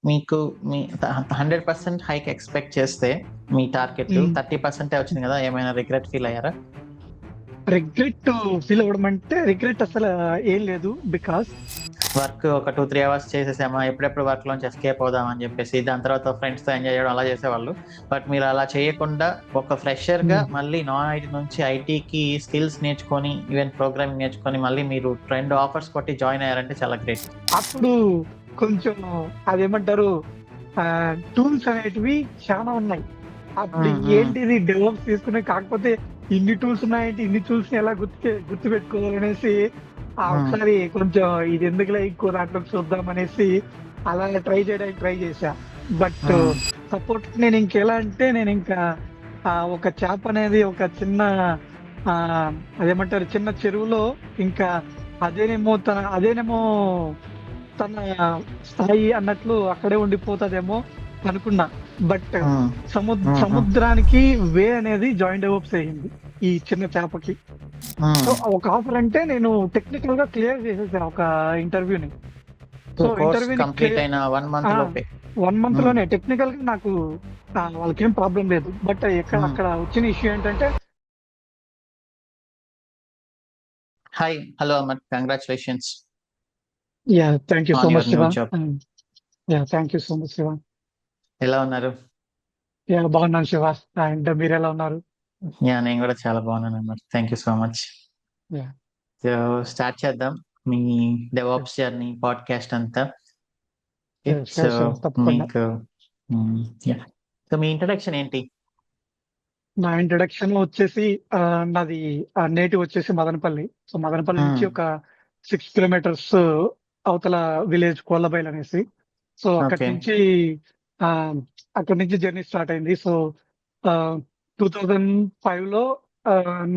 మీకు మీ 100% hike expect చేస్తే మీ target 30% వచ్చింది కదా, ఏమైనా రిగ్రెట్ ఫీల్ అయ్యారా? రిగ్రెట్ ఫీల్ అవ్వడం అంటే రిగ్రెట్ అసలు ఏం లేదు. బికాస్ వర్క్ ఒక 2-3 అవర్స్ చేసేసామా, ఎప్పుడెప్పుడు వర్క్ లోంచి ఎస్కేప్ అవుదాం అని చెప్పేసి దాని తర్వాత ఫ్రెండ్స్ తో ఎంజాయ్ చేయడం అలా చేసేవాళ్ళు. బట్ మీరు అలా చేయకుండా ఒక ఫ్రెషర్ గా మళ్ళీ నాన్ ఐటీ నుంచి ఐటీకి స్కిల్స్ నేర్చుకొని, ఈవెన్ ప్రోగ్రామింగ్ నేర్చుకొని మళ్ళీ మీరు 2 ఆఫర్స్ కొట్టి జాయిన్ అయ్యారంటే చాలా గ్రేట్. అప్పుడు కొంచెం అదేమంటారు, టూల్స్ అనేటివి చాలా ఉన్నాయి. అప్పుడు ఏంటిది డెవలప్ తీసుకునే, కాకపోతే ఇన్ని టూల్స్ ఉన్నాయంటే ఇన్ని టూల్స్ ఎలా గుర్తు పెట్టుకోవాలనేసి ఒకసారి కొంచెం ఇది ఎందుకులే ఇంకో దాంట్లో చూద్దాం అనేసి అలా చేయడానికి ట్రై చేశా. బట్ సపోర్ట్ నేను ఇంకెలా అంటే, నేను ఇంకా ఒక చేప అనేది ఒక చిన్న ఆ అదేమంటారు చిన్న చెరువులో, ఇంకా అదేనేమో తన స్థాయి అన్నట్లు అక్కడే ఉండిపోతుందేమో అనుకున్నా. బట్ సముద్రానికి వే అనేది జాయింట్ డెవలప్స్ అయ్యింది ఈ చిన్న చేపకి. సో ఒక ఆఫర్ అంటే నేను టెక్నికల్ గా క్లియర్ చేసేసాను ఒక ఇంటర్వ్యూని. సో ఇంటర్వ్యూని కంప్లీట్ అయిన 1 మంత్ లోపే 1 మంత్ లోనే టెక్నికల్ గా నాకు వాళ్ళకేం ప్రాబ్లం లేదు. బట్ అక్కడ వచ్చిన ఇష్యూ ఏంటంటే, hi hello Amar, congratulations thank you so on much your new Shiva. Job. Thank you so much Shiva. ఎలా ఉన్నారు? బాగున్నాను శివ. అండ్ మీరు ఎలా ఉన్నారు? నేను కూడా చాలా బాగున్నాను Amar, thank you so much. So start చేద్దాం మీ డెవాప్స్ జర్నీ పాడ్కాస్ట్ అంతా. సో తప్పకుండా. మీకు సో మీ ఇంట్రడక్షన్ ఏంటి? నా ఇంట్రడక్షన్ వచ్చేసి నాది నేటివ్ వచ్చేసి మదనపల్లి. సో మదనపల్లి నుంచి ఒక 6 కిలోమీటర్స్ అవతల విలేజ్ కోళ్ళబైల్ అనేసి. సో అక్కడి నుంచి జర్నీ స్టార్ట్ అయింది. సో 2005 లో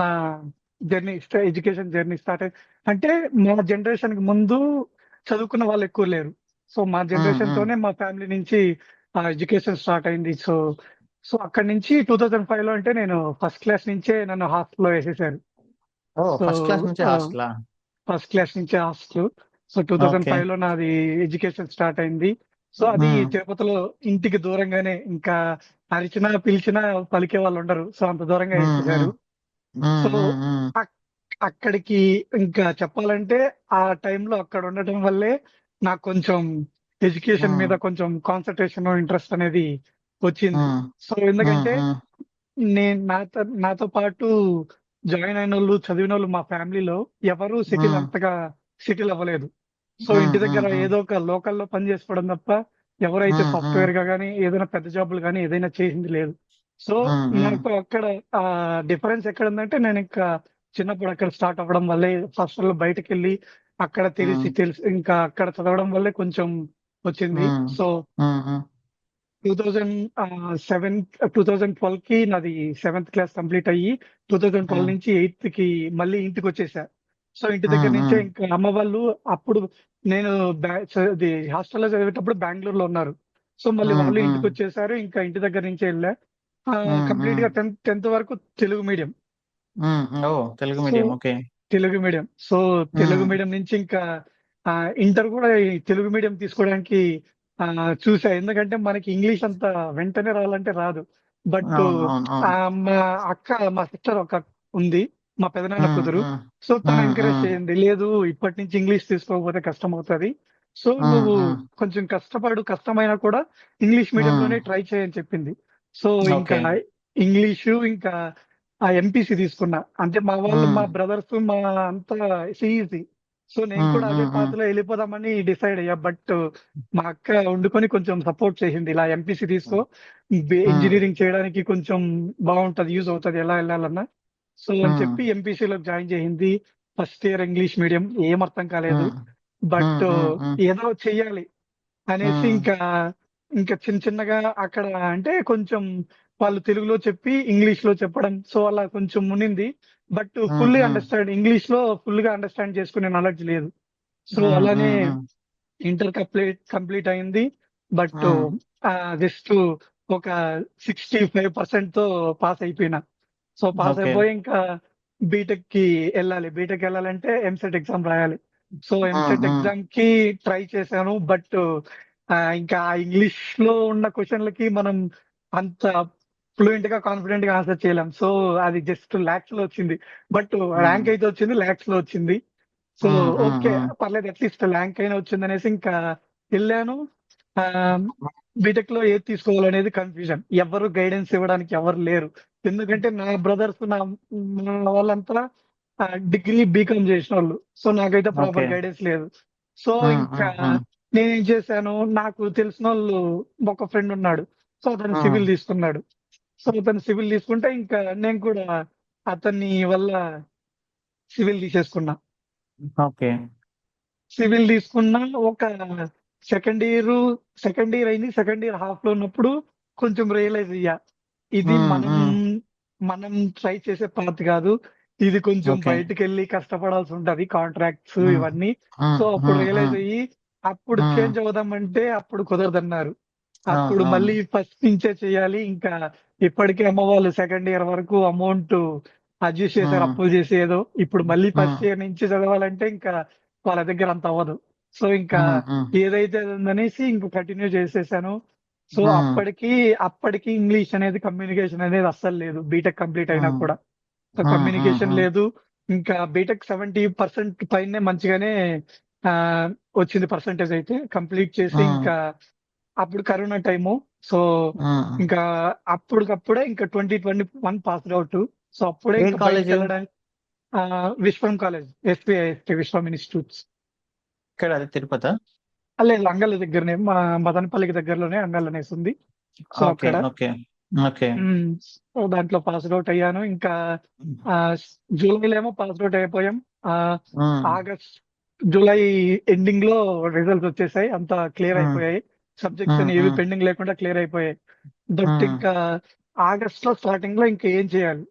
నా ఎడ్యుకేషన్ జర్నీ స్టార్ట్ అయింది. అంటే మా జనరేషన్ కి ముందు చదువుకున్న వాళ్ళు ఎక్కువ లేరు. సో మా జనరేషన్ తోనే మా ఫ్యామిలీ నుంచి ఎడ్యుకేషన్ స్టార్ట్ అయింది. సో అక్కడి నుంచి 2005 లో అంటే నేను ఫస్ట్ క్లాస్ నుంచే నన్ను హాస్టల్లో వేసేసారు. ఫస్ట్ క్లాస్ నుంచి హాస్టలా? ఫస్ట్ క్లాస్ నుంచే హాస్టల్. సో 2005 లో నాది ఎడ్యుకేషన్ స్టార్ట్ అయింది. సో అది తిరుపతిలో ఇంటికి దూరంగానే, ఇంకా అరిచినా పిలిచినా పలికే వాళ్ళు ఉండరు. సో అంత దూరంగా వేసేసారు. సో అక్కడికి ఇంకా చెప్పాలంటే ఆ టైంలో అక్కడ ఉండటం వల్లే నాకు కొంచెం ఎడ్యుకేషన్ మీద కొంచెం కాన్సన్ట్రేషన్ ఇంట్రెస్ట్ అనేది వచ్చింది. సో ఎందుకంటే నేను నాతో పాటు జాయిన్ అయిన వాళ్ళు, చదివిన వాళ్ళు మా ఫ్యామిలీలో ఎవరు అంతగా సెటిల్ అవ్వలేదు. సో ఇంటి దగ్గర ఏదో ఒక లోకల్లో పని చేసుకోవడం తప్ప ఎవరైతే సాఫ్ట్వేర్ గా కానీ ఏదైనా పెద్ద జాబులు కానీ ఏదైనా చేసింది లేదు. సో నాకు అక్కడ డిఫరెన్స్ ఎక్కడ ఉందంటే, నేను ఇంకా చిన్నప్పుడు అక్కడ స్టార్ట్ అవ్వడం వల్లే, హాస్టల్లో బయటకు వెళ్ళి అక్కడ తెలిసి ఇంకా అక్కడ చదవడం వల్లే కొంచెం వచ్చింది. సో 2012 కి నాది 7th క్లాస్ కంప్లీట్ అయ్యి 2012 నుంచి 8th కి మళ్ళీ ఇంటికి వచ్చేసా. సో ఇంటి దగ్గర నుంచే ఇంకా అమ్మ వాళ్ళు అప్పుడు నేను హాస్టల్లో చదివేటప్పుడు బెంగళూరులో ఉన్నారు. సో మళ్ళీ వాళ్ళు ఇంటికి వచ్చేసారు. ఇంకా ఇంటి దగ్గర నుంచే వెళ్ళా. కంప్లీట్ గా 10th వరకు Telugu medium. Telugu medium, okay. Telugu medium. So Telugu medium నుంచి ఇంకా ఇంటర్ కూడా తెలుగు మీడియం తీసుకోవడానికి చూసా. ఎందుకంటే మనకి ఇంగ్లీష్ అంత వెంటనే రావాలంటే రాదు. బట్ మా సిస్టర్ ఒక ఉంది, మా పెదనాన్న కూతురు. సో తను ఎంకరేజ్ చేయండి, లేదు ఇప్పటి నుంచి ఇంగ్లీష్ తీసుకోకపోతే కష్టం అవుతుంది. సో నువ్వు కొంచెం కష్టమైనా కూడా ఇంగ్లీష్ మీడియంలోనే ట్రై చేయని చెప్పింది. సో ఇంకా ఇంగ్లీషు ఇంకా ఎంపీసీ తీసుకున్నా. అంటే మా వాళ్ళు, మా బ్రదర్స్ మా అంతా సిఈసి. సో నేను కూడా అదే పాతలో వెళ్ళిపోదామని డిసైడ్ అయ్యా. బట్ మా అక్క వండుకొని కొంచెం సపోర్ట్ చేసింది, ఇలా ఎంపీసీ తీసుకో, ఇంజనీరింగ్ చేయడానికి కొంచెం బాగుంటది, యూజ్ అవుతుంది ఎలా వెళ్ళాలన్నా. సో అని చెప్పి ఎంపీసీలో జాయిన్ చేసింది. ఫస్ట్ ఇయర్ ఇంగ్లీష్ మీడియం, ఏం అర్థం కాలేదు. బట్ ఏదో చెయ్యాలి అనేసి ఇంకా చిన్నగా అక్కడ అంటే కొంచెం వాళ్ళు తెలుగులో చెప్పి ఇంగ్లీష్ లో చెప్పడం, సో అలా కొంచెం మునింది. బట్ ఇంగ్లీష్ లో ఫుల్ గా అండర్స్టాండ్ చేసుకునే నాలెడ్జ్ లేదు. సో అలానే ఇంటర్ కంప్లీట్ అయింది. బట్ జస్ట్ ఒక 65% తో పాస్ అయిపోయినా. సో పాస్ అయిపోయి ఇంకా బీటెక్ కి వెళ్ళాలి. బీటెక్ వెళ్ళాలంటే ఎంసెట్ ఎగ్జామ్ రాయాలి. సో ఎంసెట్ ఎగ్జామ్ కి ట్రై చేశాను. బట్ ఇంకా ఆ ఇంగ్లీష్ లో ఉన్న క్వశ్చన్లకి మనం అంత ఫ్లూయెంట్ గా కాన్ఫిడెంట్ గా ఆన్సర్ చేయలేం. సో అది జస్ట్ లాక్స్ లో వచ్చింది. బట్ ఉమ్, ర్యాంక్ అయితే వచ్చింది, లాక్స్ లో వచ్చింది. సో ఉమ్, ఉమ్, ఓకే, ఉమ్. పర్లేదు, అట్లీస్ట్ ర్యాంక్ అయినా వచ్చింది అనేసి ఇంకా వెళ్ళాను. బీటెక్ లో ఏది తీసుకోవాలనేది కన్ఫ్యూజన్, ఎవరు గైడెన్స్ ఇవ్వడానికి ఎవరు లేరు. ఎందుకంటే నా బ్రదర్స్, నా వాళ్ళంతా డిగ్రీ బీకామ్ చేసిన వాళ్ళు. సో నాకైతే ఓకే. ప్రాపర్ గైడెన్స్ లేదు. సో ఉమ్, ఇంకా ఉమ్, ఉమ్, నేనేం చేశాను, నాకు తెలిసిన వాళ్ళు ఒక ఫ్రెండ్ ఉన్నాడు. సో అతను ఉమ్. సివిల్ తీసుకున్నాడు. సో అతను సివిల్ తీసుకుంటే ఇంకా నేను కూడా అతన్ని వల్ల సివిల్ తీసేసుకున్నా. ఓకే. సివిల్ తీసుకున్నా ఒక సెకండ్ ఇయర్ సెకండ్ ఇయర్ అయింది. సెకండ్ ఇయర్ హాఫ్ లో ఉన్నప్పుడు కొంచెం రియలైజ్ అయ్యా, ఇది ఉమ్, మనం ఉమ్. మనం ట్రై చేసే పాత్ కాదు. ఇది కొంచెం ఓకే. బయటకు వెళ్ళి కష్టపడాల్సి ఉంటది, కాంట్రాక్ట్స్ ఉమ్, ఇవన్నీ. ఉమ్, సో అప్పుడు ఉమ్, రియలైజ్ ఉమ్, అయ్యి అప్పుడు ఉమ్. చేంజ్ అవుదామంటే అప్పుడు కుదరదన్నారు. ఆ, అప్పుడు ఆ. మళ్ళీ ఫస్ట్ నుంచే చేయాలి. ఇంకా ఇప్పటికే అమ్మ వాళ్ళు సెకండ్ ఇయర్ వరకు అమౌంట్ అడ్జస్ట్ చేశారు, ఉమ్, అప్పులు చేసి ఏదో. ఇప్పుడు మళ్ళీ ఉమ్, ఫస్ట్ ఇయర్ నుంచి చదవాలంటే ఇంకా వాళ్ళ దగ్గర అంత అవ్వదు. సో ఇంకా ఉమ్, ఉమ్, ఏదైతే ఉందనేసి ఇంకా కంటిన్యూ చేసేసాను. సో ఉమ్, అప్పటికి ఇంగ్లీష్ అనేది, కమ్యూనికేషన్ అనేది అస్సలు లేదు బీటెక్ కంప్లీట్ అయినా ఉమ్, కూడా. సో ఉమ్, ఉమ్, కమ్యూనికేషన్ ఉమ్. లేదు. ఇంకా బీటెక్ 70% పైనే మంచిగానే ఆ, వచ్చింది పర్సంటేజ్. అయితే కంప్లీట్ చేసి ఉమ్, ఇంకా అప్పుడు కరోనా టైము. సో ఉమ్. ఇంకా అప్పటికప్పుడే ఇంకా 2021 పాస్డ్ అవుట్. సో అప్పుడే ఏ ఇంకా బయటకు కాలేజ్? వెళ్ళడానికి ఆ, విశ్వం కాలేజ్, ఎస్పీఐ విశ్వం ఇన్స్టిట్యూట్స్. ఇక్కడ అది తిరుపతి. లేదు, అంగళ్ళ దగ్గరనే, మా మదనపల్లికి దగ్గరలోనే అంగళ్ళ అనేసి ఉంది. సో ఓకే, అక్కడ ఓకే, ఓకే. సో దాంట్లో పాస్డ్ అవుట్ అయ్యాను. ఇంకా ఆ, జూలైలో ఏమో పాస్డ్ అవుట్ అయిపోయాం. ఆ, ఉమ్, ఆగస్ట్ జూలై ఎండింగ్ లో రిజల్ట్స్ వచ్చేసాయి, అంతా క్లియర్ ఉమ్, అయిపోయాయి. సబ్జెక్ట్స్ ఉమ్, అని ఏవి ఉమ్, పెండింగ్ లేకుండా క్లియర్ అయిపోయాయి. బట్ ఉమ్, ఇంకా ఆగస్ట్ లో స్టార్టింగ్ లో ఇంకా ఏం చేయాలి,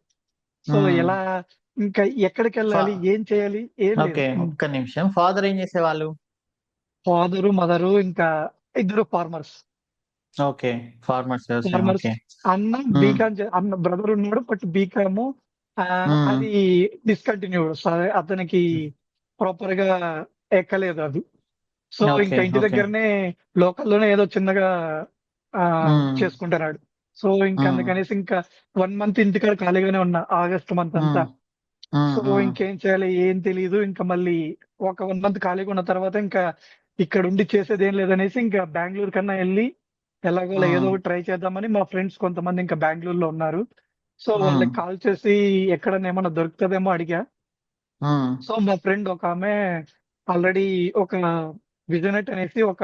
సో ఉమ్. ఎలా, ఇంకా ఎక్కడికి ఫా వెళ్ళాలి, ఏం చేయాలి, ఏం లేదు. ఓకే, ఒక్క నిమిషం. ఫాదర్ ఏం చేసేవాళ్ళు? ఫాదరు మదరు ఇంకా ఇద్దరు ఫార్మర్స్. ఓకే. ఫార్మర్స్ వ్యవసాయం. ఫార్మర్స్. ఓకే. అన్న ఉమ్, బీకామ్, అన్న బ్రదర్ ఉన్నాడు, బట్ బీకామ్ ఉమ్, అది డిస్కంటిన్యూడ్. సో అతనికి ప్రాపర్ గా ఎక్కలేదు అది. సో ఓకే, ఇంకా ఇంటి ఓకే. దగ్గరనే లోకల్లోనే ఏదో చిన్నగా ఆ ఉమ్, చేసుకుంటున్నాడు. సో ఇంకా ఉమ్, అందుకనేసి ఇంకా 1 మంత్ ఇంటికాడ ఖాళీగానే ఉన్నా, ఆగస్ట్ మంత్ అంతా. ఉమ్, ఉమ్, సో ఉమ్, ఇంకేం చేయాలి ఏం తెలియదు. ఇంకా మళ్ళీ ఒక 1 మంత్ ఖాళీగా ఉన్న తర్వాత ఇంకా ఇక్కడ ఉండి చేసేది ఏం లేదనేసి ఇంకా బెంగళూరు కన్నా వెళ్ళి ఎలాగోలా ఏదో ఉమ్, ఒకటి ట్రై చేద్దామని, మా ఫ్రెండ్స్ కొంతమంది ఇంకా బెంగళూరులో ఉన్నారు. సో ఉమ్, వాళ్ళకి కాల్ చేసి ఎక్కడన్నా ఏమన్నా దొరుకుతుందేమో అడిగా. ఉమ్, సో మా ఫ్రెండ్ ఒక ఆమె ఆల్రెడీ ఒక విజనెట్ అనేసి ఒక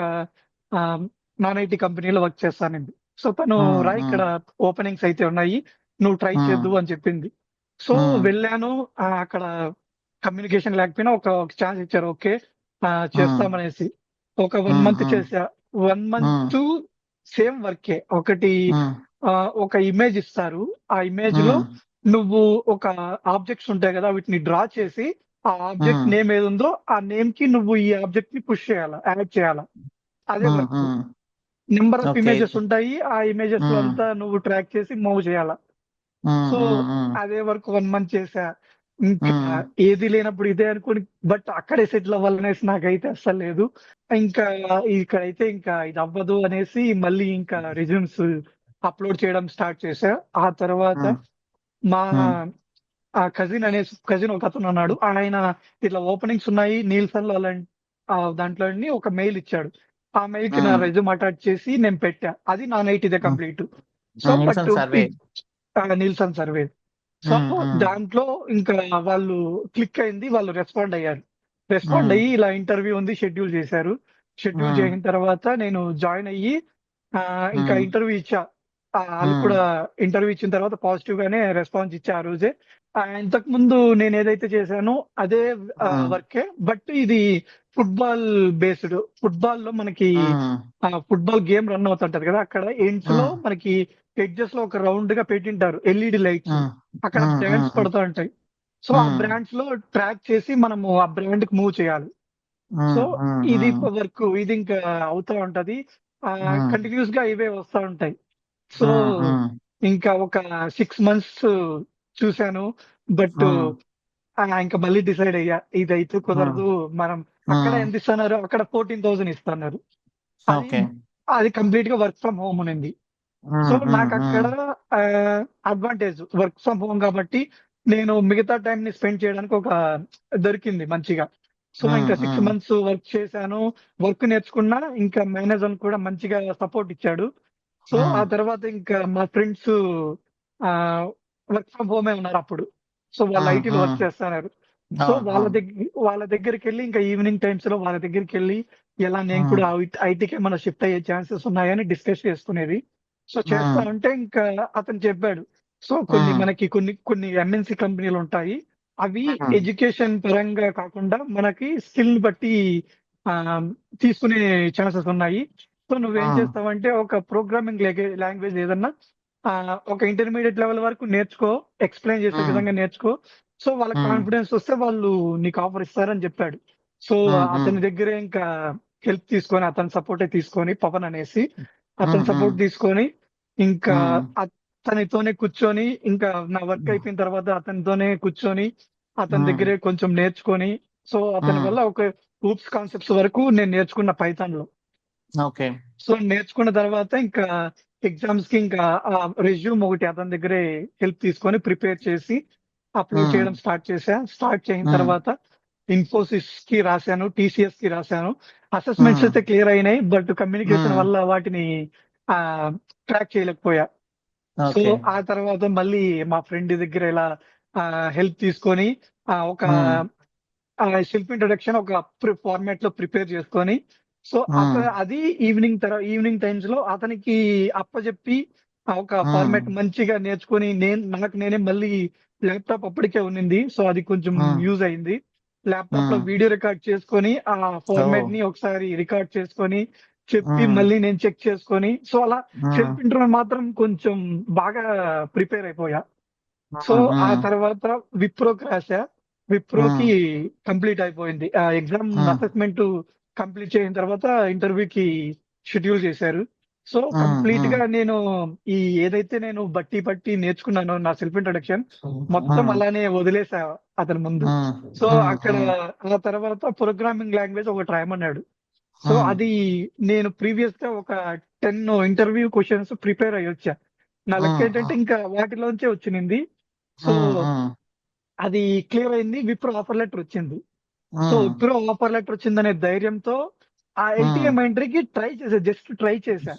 నాన్ ఐటీ కంపెనీలో వర్క్ చేస్తానండి. సో తను ఉమ్, రా, ఉమ్, ఇక్కడ ఓపెనింగ్స్ అయితే ఉన్నాయి, నువ్వు ట్రై ఉమ్, చేద్దు అని చెప్పింది. సో ఉమ్, వెళ్ళాను. అక్కడ కమ్యూనికేషన్ లేకపోయినా ఒక ఛాన్స్ ఇచ్చారు, ఓకే ఉమ్, చేస్తామనేసి. ఒక వన్ ఉమ్, మంత్ ఉమ్, చేసా. వన్ ఉమ్, మంత్ సేమ్ వర్కే. ఒకటి ఉమ్, ఒక ఇమేజ్ ఇస్తారు. ఆ ఇమేజ్ లో ఉమ్, నువ్వు ఒక ఆబ్జెక్ట్స్ ఉంటాయి కదా, వీటిని డ్రా చేసి ఆ ఆబ్జెక్ట్ ఉమ్. నేమ్ ఏది ఉందో ఆ నేమ్ కి నువ్వు ఈ ఆబ్జెక్ట్ ని పుష్ చేయాలా, యాడ్ చేయాలా. అదే హ్మ్. వర్క్. హ్మ్. Number of okay. ఇమేజెస్ ఉంటాయి, ఆ ఇమేజెస్ లో హ్మ్. అంతా నువ్వు ట్రాక్ చేసి మూవ్ చేయాలా. హ్మ్. సో హ్మ్. హ్మ్. అదే వర్క్ 1 మంత్ చేసా. ఇంకా హ్మ్. ఏది లేనప్పుడు ఇదే అనుకుని, బట్ అక్కడే సెటిల్ అవ్వాలనేసి నాకైతే అస్సలు లేదు. ఇంకా ఇక్కడైతే ఇంకా ఇది అవ్వదు అనేసి మళ్ళీ ఇంకా రిజ్యూమ్స్ అప్లోడ్ చేయడం స్టార్ట్ చేశా. ఆ తర్వాత హ్మ్. మా హ్మ్. ఆ కజిన్ ఒక అతను ఉన్నాడు. ఆయన ఇట్లా ఓపెనింగ్స్ ఉన్నాయి నీల్సన్ లో అలాంటి దాంట్లో ఒక మెయిల్ ఇచ్చాడు. ఆ మెయిల్ కి నా హ్మ్. రెజ్యూమ్ అటాచ్ చేసి నేను పెట్టా. అది నాన్ ఐటీదే హ్మ్. కంప్లీట్. సో హ్మ్. But Nilsson survey. Nielsen survey. So హ్మ్. హ్మ్. దాంట్లో ఇంకా వాళ్ళు క్లిక్ అయింది, వాళ్ళు రెస్పాండ్ అయ్యారు. రెస్పాండ్ హ్మ్. అయ్యి ఇలా ఇంటర్వ్యూ ఉంది, షెడ్యూల్ చేశారు. షెడ్యూల్ హ్మ్. చేసిన తర్వాత నేను జాయిన్ అయ్యి ఇంకా హ్మ్. ఇంటర్వ్యూ ఇచ్చా. వాళ్ళు హ్మ్. కూడా ఇంటర్వ్యూ ఇచ్చిన తర్వాత పాజిటివ్ గానే రెస్పాన్స్ ఇచ్చా ఆ రోజే. ఇంతకు ముందు నేను ఏదైతే చేశానో అదే హ్మ్. వర్కే, బట్ ఇది ఫుట్బాల్ బేస్డ్. ఫుట్బాల్ లో మనకి హ్మ్. ఫుట్బాల్ గేమ్ రన్ అవుతుంటది కదా, అక్కడ ఎండ్స్ లో హ్మ్. మనకి ఎడ్జెస్ లో ఒక రౌండ్ గా పెట్టింటారు ఎల్ఈడి లైట్స్. హ్మ్. అక్కడ హ్మ్. బ్రాండ్స్ హ్మ్. పడుతూ ఉంటాయి. సో ఆ హ్మ్. బ్రాండ్స్ లో ట్రాక్ చేసి మనము ఆ బ్రాండ్ కి మూవ్ చేయాలి. సో హ్మ్. హ్మ్. ఇది హ్మ్. వర్క్, ఇది ఇంకా అవుతా ఉంటది. హ్మ్. కంటిన్యూస్ గా ఇవే వస్తూ ఉంటాయి. సో హ్మ్. హ్మ్. ఇంకా ఒక 6 మంత్స్ చూశాను. బట్ హ్మ్. ఇంకా మళ్ళీ డిసైడ్ అయ్యా, ఇదైతే హ్మ్. కుదరదు. మనం అక్కడ హ్మ్. ఎంత ఇస్తున్నారు, అక్కడ 14,000 ఇస్తున్నారు. అది ఓకే. అది కంప్లీట్ గా వర్క్ ఫ్రమ్ హోమ్ ఉంది. సో నాకు అక్కడ అడ్వాంటేజ్ వర్క్ ఫ్రమ్ హోమ్ కాబట్టి నేను మిగతా టైం ని స్పెండ్ చేయడానికి ఒక దొరికింది మంచిగా. సో ఇంకా 6 months వర్క్ చేశాను, వర్క్ నేర్చుకున్నా. ఇంకా మేనేజర్ కూడా మంచిగా సపోర్ట్ ఇచ్చాడు. సో ఆ తర్వాత ఇంకా మా ఫ్రెండ్స్ వర్క్ ఫ్రమ్ హోమే ఉన్నారు అప్పుడు. సో వాళ్ళు ఐటీలో వర్క్ చేస్తున్నారు. సో అవును, అవును. వాళ్ళ దగ్గరికి వెళ్ళి ఇంకా ఈవినింగ్ టైమ్స్ లో వాళ్ళ దగ్గరికి వెళ్ళి ఎలా నేను కూడా ఐటీకి ఏమైనా షిఫ్ట్ అయ్యే ఛాన్సెస్ ఉన్నాయని డిస్కస్ చేసుకునేది. సో చేస్తా ఉంటే ఇంకా అతను చెప్పాడు. సో మనకి కొన్ని ఎంఎన్సి కంపెనీలు ఉంటాయి. అవి ఎడ్యుకేషన్ పరంగా కాకుండా మనకి స్కిల్ బట్టి ఆ, తీసుకునే ఛాన్సెస్ ఉన్నాయి. సో నువ్వేం చేస్తావంటే ఒక ప్రోగ్రామింగ్ లాంగ్వేజ్ ఏదన్నా ఆ, ఒక ఇంటర్మీడియట్ లెవెల్ వరకు నేర్చుకో, ఎక్స్ప్లెయిన్ చేసే విధంగా నేర్చుకో. సో వాళ్ళ కాన్ఫిడెన్స్ వస్తే వాళ్ళు నీకు ఆఫర్ ఇస్తారని చెప్పాడు. సో అతని దగ్గరే ఇంకా హెల్ప్ తీసుకొని, అతని సపోర్టే తీసుకొని, పవన్ అనేసి అతని సపోర్ట్ తీసుకొని ఇంకా అతనితోనే కూర్చొని, ఇంకా నా వర్క్ అయిపోయిన తర్వాత అతనితోనే కూర్చొని అతని దగ్గరే కొంచెం నేర్చుకొని, సో అతని వల్ల ఒక ఊప్స్ కాన్సెప్ట్స్ వరకు నేను నేర్చుకున్న పైథాన్ లో. ఓకే. సో నేర్చుకున్న తర్వాత ఇంకా ఎగ్జామ్స్ కి ఇంకా రెజ్యూమ్ ఒకటి అతని దగ్గరే హెల్ప్ తీసుకొని ప్రిపేర్ చేసి అప్లోడ్ చేయడం స్టార్ట్ చేసిన తర్వాత ఇన్ఫోసిస్ కి రాశాను, టీసీఎస్ కి రాశాను. అసెస్మెంట్స్ అయితే క్లియర్ అయినాయి, బట్ కమ్యూనికేషన్ వల్ల వాటిని ఆ ట్రాక్ చేయలేకపోయా. So okay. ఆ తర్వాత మళ్ళీ మా ఫ్రెండ్ దగ్గర ఇలా హెల్ప్ తీసుకొని ఒక సెల్ఫ్ ఇంట్రొడక్షన్ ఒక ఫార్మాట్ లో ప్రిపేర్ చేసుకొని, సో అది ఈవినింగ్ టైమ్స్ లో అతనికి అప్పచెప్పి ఒక ఫార్మాట్ మంచిగా నేర్చుకొని నాకు నేనే మళ్ళీ ల్యాప్టాప్ అప్పటికే ఉన్నింది. సో అది కొంచెం యూజ్ అయింది. ల్యాప్టాప్ లో వీడియో రికార్డ్ చేసుకొని ఆ ఓ. ఫార్మాట్ ని ఒకసారి రికార్డ్ చేసుకొని చెప్పి మళ్ళీ నేను చెక్ చేసుకొని, సో అలా సెల్ఫ్ ఇంట్రో మాత్రం కొంచెం బాగా ప్రిపేర్ అయిపోయా. సో ఆ తర్వాత విప్రోకి రాశా. విప్రోకి కంప్లీట్ అయిపోయింది. ఆ ఎగ్జామ్ అసెస్మెంట్ కంప్లీట్ చేసిన తర్వాత ఇంటర్వ్యూకి షెడ్యూల్ చేశారు. సో కంప్లీట్ గా నేను ఈ ఏదైతే నేను బట్టి పట్టి నేర్చుకున్నానో నా సెల్ఫ్ ఇంట్రొడక్షన్ మొత్తం అలానే వదిలేసా అతని ముందు. సో అక్కడ ఆ తర్వాత ప్రోగ్రామింగ్ లాంగ్వేజ్ ఒకటి రాయమన్నాడు. సో అది నేను ప్రీవియస్ గా ఒక 10 ఇంటర్వ్యూ క్వశ్చన్స్ ప్రిపేర్ అయ్యి వచ్చా. నా లెక్క ఏంటంటే ఇంకా వాటిలోంచే వచ్చింది. సో అది క్లియర్ అయింది. విప్రో ఆఫర్ లెటర్ వచ్చింది. సో విప్రో ఆఫర్ లెటర్ వచ్చిందనే ధైర్యంతో ఆ ఎల్టీఎం ఎంట్రీకి జస్ట్ ట్రై చేశా.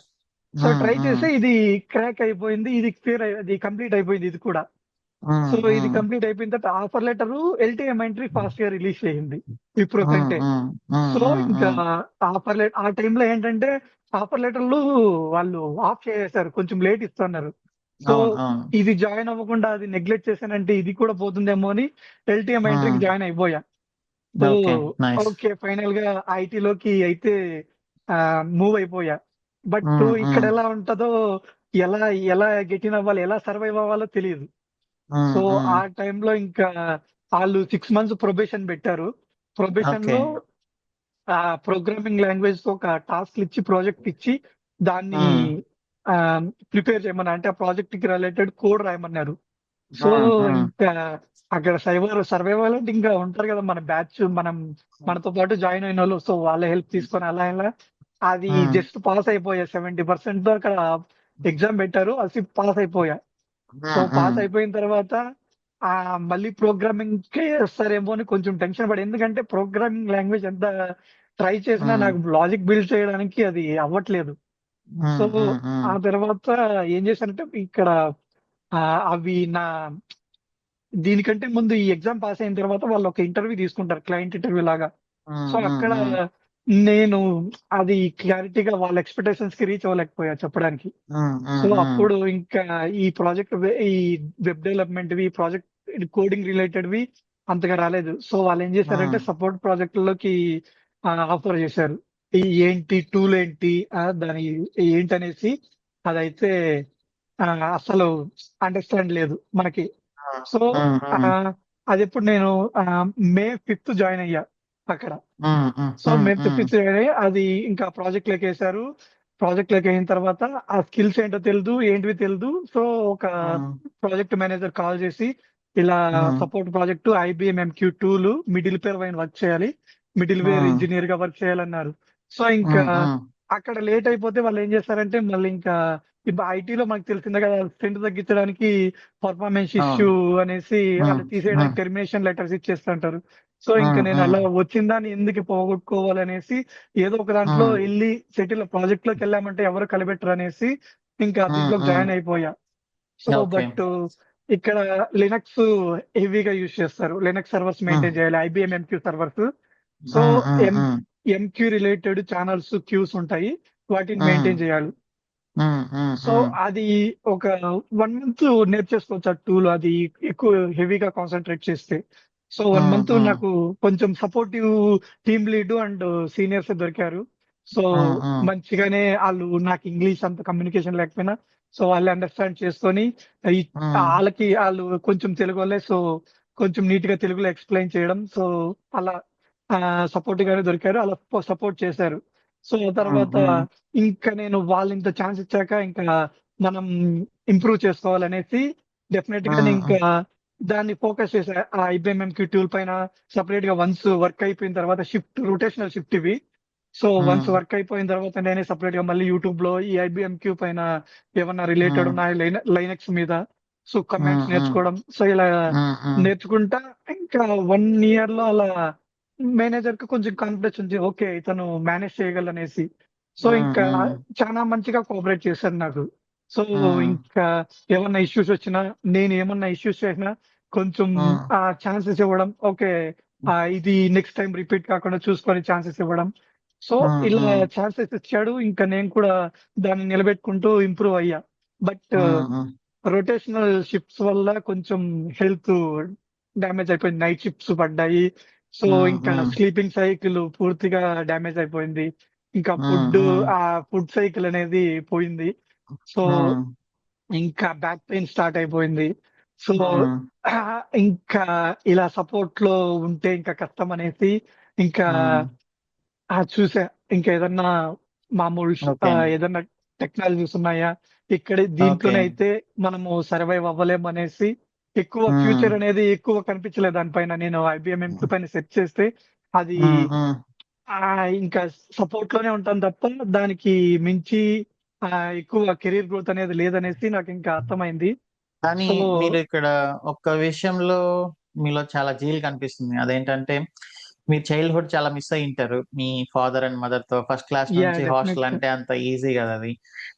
సో ట్రై చేస్తే ఇది క్రాక్ అయిపోయింది, ఇది కంప్లీట్ అయిపోయింది ఇది కూడా. సో ఇది కంప్లీట్ అయిపోయిన తర్వాత offer letter LTM entry fast గా రిలీజ్ చేయింది విప్రో కంటే. సో ఇంకా ఆ టైంలో ఏంటంటే ఆఫర్ లెటర్లు వాళ్ళు ఆఫ్ చేసేసారు, కొంచెం లేట్ ఇస్తున్నారు. సో అవును, అవును. ఇది జాయిన్ అవ్వకుండా అది నెగ్లెక్ట్ చేశానంటే ఇది కూడా పోతుందేమో అని ఎల్టీఎం ఎంట్రీకి జాయిన్ అయిపోయా. So okay, nice. Okay, final గా ఐటీలోకి అయితే మూవ్ అయిపోయా. బట్ ఇక్కడ ఎలా ఉంటుందో, ఎలా ఎలా గెట్ ఇన్ అవ్వాలి, ఎలా సర్వైవ్ అవ్వాలో తెలియదు. సో ఆ టైంలో ఇంకా వాళ్ళు 6 months ప్రొబేషన్ పెట్టారు. Probation okay. లో ఆ ప్రోగ్రామింగ్ లాంగ్వేజ్ తో ఒక టాస్క్ ఇచ్చి, ప్రాజెక్ట్ ఇచ్చి దాన్ని ప్రిపేర్ చేయమన్నారు. అంటే ఆ ప్రాజెక్ట్ కి రిలేటెడ్ కోడ్ రాయమన్నారు. సో ఇంకా అక్కడ సర్వైవల్ అంటే ఇంకా ఉంటారు కదా మన బ్యాచ్, మనతో పాటు జాయిన్ అయిన వాళ్ళు. సో వాళ్ళ హెల్ప్ తీసుకొని అలా ఇలా అది జస్ట్ పాస్ అయిపోయా. 70% తో అక్కడ ఎగ్జామ్ పెట్టారు, అది పాస్ అయిపోయా. సో పాస్ అయిపోయిన తర్వాత ఆ మళ్ళీ ప్రోగ్రామింగ్ కే వస్తారేమో అని కొంచెం టెన్షన్ పడి, ఎందుకంటే ప్రోగ్రామింగ్ లాంగ్వేజ్ ఎంత ట్రై చేసినా నాకు లాజిక్ బిల్డ్ చేయడానికి అది అవ్వట్లేదు. సో ఆ తర్వాత ఏం చేశానంటే ఇక్కడ ఆ, అవి నా దీనికంటే ముందు ఈ ఎగ్జామ్ పాస్ అయిన తర్వాత వాళ్ళు ఒక ఇంటర్వ్యూ తీసుకుంటారు, క్లయింట్ ఇంటర్వ్యూ లాగా. సో అక్కడ నేను అది క్లారిటీగా వాళ్ళ ఎక్స్పెక్టేషన్స్ కి రీచ్ అవ్వలేకపోయా చెప్పడానికి. సో అప్పుడు ఇంకా ఈ ప్రాజెక్ట్ ఈ వెబ్ డెవలప్మెంట్ వి ప్రాజెక్ట్ కోడింగ్ రిలేటెడ్ వి అంతగా రాలేదు. సో వాళ్ళు ఏం చేశారంటే సపోర్ట్ ప్రాజెక్టుల్లోకి ఆఫర్ చేశారు. ఏంటి టూల్ ఏంటి, దాని ఏంటనేసి అదైతే ఆ, అసలు అండర్స్టాండ్ లేదు మనకి. సో అది ఎప్పుడు నేను మే 5th జాయిన్ అయ్యా అక్కడ. సో మే 5th జాయిన్ అయ్యి అది ఇంకా ప్రాజెక్ట్ లోకి వేశారు. ప్రాజెక్ట్ లోకి అయిన తర్వాత ఆ స్కిల్స్ ఏంటో తెలియదు, ఏంటివి తెలియదు. సో ఒక ప్రాజెక్ట్ మేనేజర్ కాల్ చేసి ఇలా support project IBM MQ2 middleware వైన్ వర్క్ చేయాలి, మిడిల్ వేర్ ఇంజనీర్ గా వర్క్ చేయాలన్నారు. సో ఇంకా అక్కడ లేట్ అయిపోతే వాళ్ళు ఏం చేస్తారంటే మళ్ళీ ఇంకా ఇప్పుడు ఐటీలో మనకు తెలిసిందే కదా, స్ట్రెంత్ తగ్గించడానికి పర్ఫార్మెన్స్ అవును. ఇష్యూ అనేసి ఉమ్, వాళ్ళు తీసేయడానికి ఉమ్, టెర్మినేషన్ లెటర్స్ ఇచ్చేస్తుంటారు. సో ఇంకా ఉమ్, నేను ఉమ్, అలా వచ్చిన దాన్ని ఎందుకు పోగొట్టుకోవాలనేసి ఏదో ఒక దాంట్లో ఉమ్, వెళ్ళి సెటిల్ ప్రాజెక్ట్ లోకి వెళ్ళామంటే ఎవరు కలిపెట్టరు అనేసి ఇంకా ఉమ్, దీంట్లోకి ఉమ్. జాయిన్ అయిపోయా. So okay. బట్ ఇక్కడ లినక్స్ హెవీగా యూజ్ చేస్తారు. లినక్స్ సర్వర్స్ ఉమ్, మెయింటైన్ చేయాలి, ఐబిఎం ఎంక్యూ సర్వర్స్. సో ఉమ్, ఉమ్, ఎం ఉమ్, ఎంక్యూ రిలేటెడ్ ఛానల్స్ క్యూస్ ఉంటాయి, వాటిని ఉమ్, మెయింటైన్ చేయాలి. ఉమ్, ఉమ్, సో ఉమ్, అది ఒక 1 మంత్ నేర్చేసుకోవచ్చు ఆ టూల్, అది ఎక్కువ హెవీగా కాన్సన్ట్రేట్ చేస్తే. సో 1 మంత్ ఉమ్, నాకు కొంచెం supportive team lead and seniors దొరికారు. సో ఉమ్, ఉమ్, మంచిగానే వాళ్ళు, నాకు ఇంగ్లీష్ అంత కమ్యూనికేషన్ లేకపోయినా సో వాళ్ళు అండర్స్టాండ్ చేసుకొని ఉమ్, వాళ్ళు కొంచెం తెలుగు వాళ్ళే, సో కొంచెం నీట్ గా తెలుగులో ఎక్స్ప్లెయిన్ చేయడం, సో అలా సపోర్ట్ గానే దొరికారు, అలా సపోర్ట్ చేశారు. సో ఆ ఉమ్, తర్వాత ఉమ్, ఇంకా నేను వాళ్ళు ఇంత ఛాన్స్ ఇచ్చాక ఇంకా మనం ఇంప్రూవ్ చేసుకోవాలనేసి డెఫినెట్ గా నేను ఉమ్, ఇంకా దాన్ని ఫోకస్ చేసా. ఆ ఐబిఎంఎంకి టూల్ పైన సపరేట్ గా వన్స్ వర్క్ అయిపోయిన తర్వాత రొటేషనల్ షిఫ్ట్ ఇవి. సో వన్స్ ఉమ్, వర్క్ అయిపోయిన తర్వాత నేనే సపరేట్ గా మళ్ళీ యూట్యూబ్ లో ఈ ఐబిఎంక్యూ పైన ఏమన్నా రిలేటెడ్ ఉమ్, ఉన్నాయి లైనక్స్ మీద, సో ఉమ్, కమాండ్స్ ఉమ్, నేర్చుకోవడం, సో ఇలా ఉమ్, ఉమ్, నేర్చుకుంటా ఇంకా 1 year లో అలా మేనేజర్ కి కొంచెం కాన్ఫిడెన్స్ ఉంది, ఓకే ఇతను మేనేజ్ చేయగలనేసి. సో ఉమ్, ఇంకా ఉమ్, చాలా మంచిగా కోఆపరేట్ చేశారు నాకు. సో ఉమ్, ఇంకా ఏమన్నా ఇష్యూస్ వచ్చినా, నేను ఏమన్నా ఇష్యూస్ చేసినా కొంచెం ఉమ్, ఛాన్సెస్ ఇవ్వడం, ఓకే ఇది నెక్స్ట్ టైం రిపీట్ కాకుండా చూసుకొని ఛాన్సెస్ ఇవ్వడం. సో ఉమ్, ఇలా ఉమ్, ఛాన్సెస్ ఇచ్చాడు, ఇంకా నేను కూడా దాన్ని నిలబెట్టుకుంటూ ఇంప్రూవ్ అయ్యా. బట్ ఉమ్, రొటేషనల్ షిఫ్ట్స్ వల్ల కొంచెం హెల్త్ డ్యామేజ్ అయిపోయింది, నైట్ షిఫ్ట్స్ పడ్డాయి. సో ఉమ్, ఇంకా ఉమ్, స్లీపింగ్ సైకిల్ పూర్తిగా డ్యామేజ్ అయిపోయింది. ఇంకా ఉమ్, ఉమ్, ఆ ఫుడ్ సైకిల్ అనేది పోయింది. సో ఉమ్, ఇంకా బ్యాక్ పెయిన్ స్టార్ట్ అయిపోయింది. సో ఉమ్, ఇంకా ఇలా సపోర్ట్ లో ఉంటే ఇంకా కష్టం అనేసి ఇంకా ఉమ్. చూసా, ఇంకా ఏదన్నా మామూలు ఓకే. ఏదన్నా టెక్నాలజీస్ ఉన్నాయా ఇక్కడ, ఓకే. దీంట్లోనే అయితే మనము సర్వైవ్ అవ్వలేం అనేసి ఎక్కువ ఉమ్, ఫ్యూచర్ అనేది ఎక్కువ కనిపించలేదు దానిపైన. నేను ఐబిఎం ఎంటూ పైన సెర్చ్ చేస్తే అది ఉమ్, ఉమ్. ఇంకా సపోర్ట్ లోనే ఉంటాను తప్ప దానికి మించి ఆ, ఎక్కువ కెరీర్ గ్రోత్ అనేది లేదనేసి నాకు ఇంకా అర్థమైంది. కానీ సో మీరు ఇక్కడ ఒక్క విషయంలో మీలో చాలా జీల్ కనిపిస్తుంది. అదేంటంటే మీరు చైల్డ్‌హుడ్ చాలా మిస్ అయ్యుంటారు. మీ ఫాదర్ అండ్ మదర్‌తో ఫస్ట్ క్లాస్ యా నుంచి హాస్టల్ డెఫినెట్. అంటే అంత ఈజీ కాదు అది.